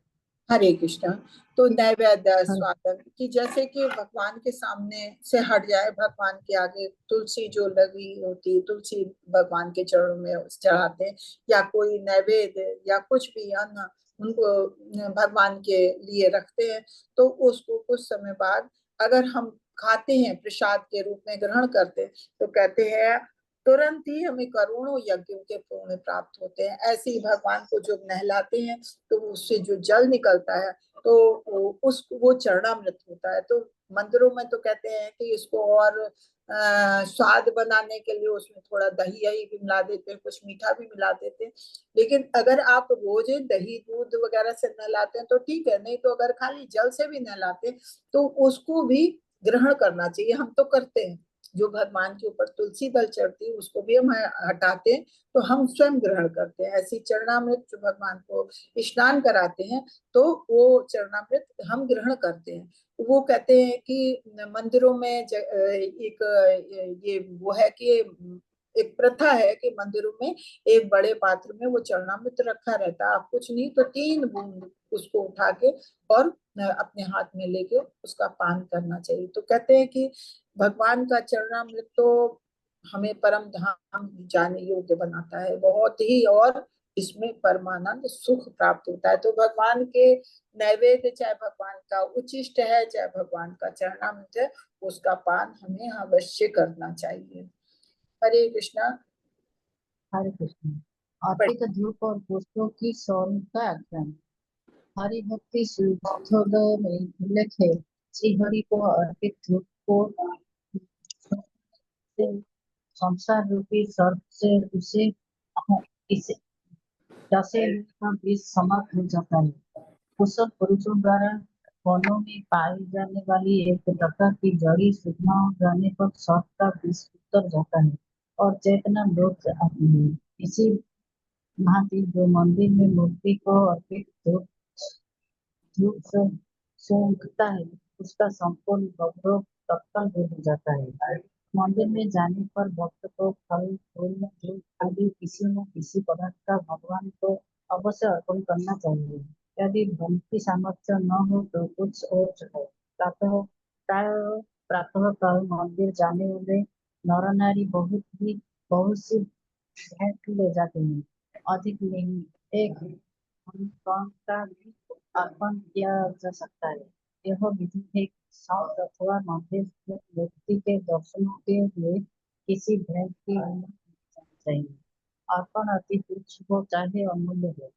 A: हरे कृष्णा। तो नैवेद्य स्वादन कि जैसे कि भगवान के सामने से हट जाए, भगवान के आगे तुलसी जो लगी होती, तुलसी भगवान के चरणों में चढ़ाते हैं, या कोई नैवेद्य या कुछ भी अन्न उनको भगवान के लिए रखते हैं, तो उसको कुछ समय बाद अगर हम खाते हैं, प्रसाद के रूप में ग्रहण करते हैं, तो कहते हैं तुरंत ही हमें करोड़ों यज्ञों के पुण्य प्राप्त होते हैं। ऐसे ही भगवान को जब नहलाते हैं तो उससे जो जल निकलता है तो वो चरणामृत होता है। तो मंदिरों में तो कहते हैं कि इसको और स्वाद बनाने के लिए उसमें थोड़ा दही भी मिला देते हैं, कुछ मीठा भी मिला देते हैं। लेकिन अगर आप रोज दही दूध वगैरह से नहलाते हैं तो ठीक है, नहीं तो अगर खाली जल से भी नहलाते हैं तो उसको भी ग्रहण करना चाहिए। हम तो करते हैं, जो भगवान के ऊपर तुलसी दल चढ़ती है उसको भी हम हटाते हैं तो हम स्वयं ग्रहण करते हैं। ऐसी चरणामृत जो भगवान को स्नान कराते हैं तो वो चरणामृत हम ग्रहण करते हैं। वो कहते हैं कि मंदिरों में एक ये वो है कि एक प्रथा है कि मंदिरों में एक बड़े पात्र में वो चरणामृत रखा रहता है। आप कुछ नहीं तो 3 बूंद उसको उठा के और अपने हाथ में लेके उसका पान करना चाहिए। तो कहते हैं कि भगवान का चरणामृत तो हमें परम धाम जाने योग्य बनाता है बहुत ही, और इसमें परमानंद सुख प्राप्त होता है। तो भगवान के नैवेद्य, चाहे भगवान का उचिष्ट है, चाहे भगवान का चरणामृत है, उसका पान हमें अवश्य करना चाहिए। हरे कृष्णा।
H: हरे कृष्ण। अर्पित धूप और पुष्पों की सौम्यता अध्ययन। हरि भक्ति सूत्रोदय में उल्लेख है, श्री हरि को अर्पित धूप को संसार रूपी सर्प से उसे इसे जैसे का बीज समाप्त हो जाता है। कुशल पुरुषों द्वारा वनों में पाई जाने वाली एक प्रकार की जड़ी सूचना जाने पर सर्प का बीज उतर जाता है और चेतना लौट आती है। इसी भांति जो मंदिर में मूर्ति को अर्पित धूप से सूंघता है, उसका संपूर्ण उपभोग तत्काल दूर हो जाता है। मंदिर में जाने पर भक्त को फल फूल धूप आदि किसी न किसी पदार्थ का भगवान को अवश्य अर्पण करना चाहिए। यदि धन की सामर्थ्य न हो तो कुछ और चढ़ाए। प्रातः काल मंदिर जाने वाले नर नारी बहुत सी भेंट ले जाते हैं। अधिक नहीं, एक का भी अर्पण किया जा सकता है। यह विधि है कि साउथ अथवा मंदिर व्यक्ति के दर्शनों के लिए किसी भेंट की अनुमति चाहिए। अर्पण अति तुच्छ हो चाहे अमूल्य हो,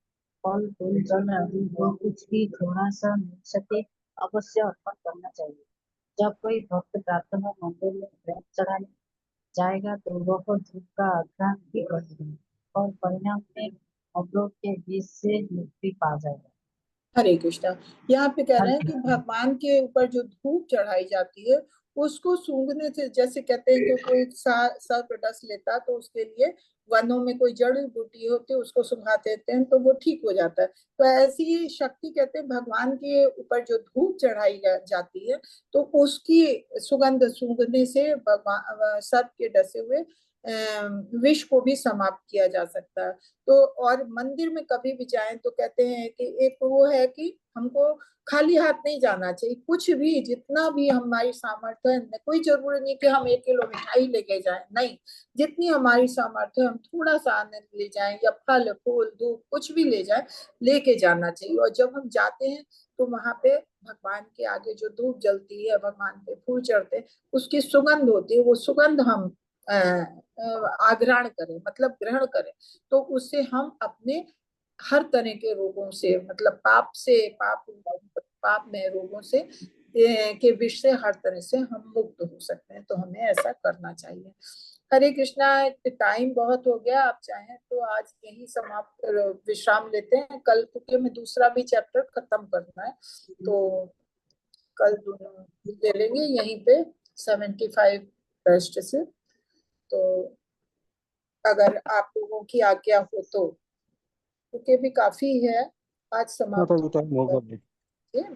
H: फल फूल जल आदि जो कुछ भी थोड़ा सा मिल सके अवश्य अर्पण करना चाहिए। जब कोई भक्त प्रातः मंदिर में भेंट चढ़ाने जाएगा तो वह धूप का आघ्राण भी करेगा और परिणाम में अवरोध के बीच से मुक्ति पा जाएगा।
A: हरे कृष्णा। यहाँ पे कह रहे हैं कि भगवान के ऊपर जो धूप चढ़ाई जाती है उसको सूंघने से, जैसे कहते हैं कि कोई सर्पदंश लेता तो उसके लिए वनों में कोई जड़ी बूटी होती है उसको सुंघा देते हैं तो वो ठीक हो जाता है। तो ऐसी शक्ति कहते हैं भगवान के ऊपर जो धूप चढ़ाई जाती है तो उसकी सुगंध सूंघने से भगवान सर्प के डसे हुए विष को भी समाप्त किया जा सकता है। तो और मंदिर में कभी भी जाएं तो कहते हैं कि एक वो है कि हमको खाली हाथ नहीं जाना चाहिए। कुछ भी जितना भी हमारी सामर्थ्य है, कोई जरूरी नहीं कि हम 1 किलो मिठाई लेके जाएं, नहीं, जितनी हमारी सामर्थ्य है हम थोड़ा सा आनंद ले जाएं या फल फूल दूध कुछ भी ले जाएं, लेके जाना चाहिए। और जब हम जाते हैं तो वहां पे भगवान के आगे जो धूप जलती है, भगवान पे फूल चढ़ते हैं, उसकी सुगंध होती है, वो सुगंध हम आग्रहण करें, मतलब ग्रहण करें, तो उससे हम अपने हर तरह के रोगों से, मतलब पाप में रोगों से के विष से हर तरह से हम मुक्त हो सकते हैं। तो हमें ऐसा करना चाहिए। हरे कृष्णा। टाइम बहुत हो गया, आप चाहें तो आज यही समाप्त विश्राम लेते हैं। कल क्योंकि हमें दूसरा भी चैप्टर खत्म करना है तो कल ले लेंगे यहीं पे 75 पृष्ठ से। तो अगर आप लोगों की आज्ञा हो तो, क्योंकि भी काफी है आज समाप्त।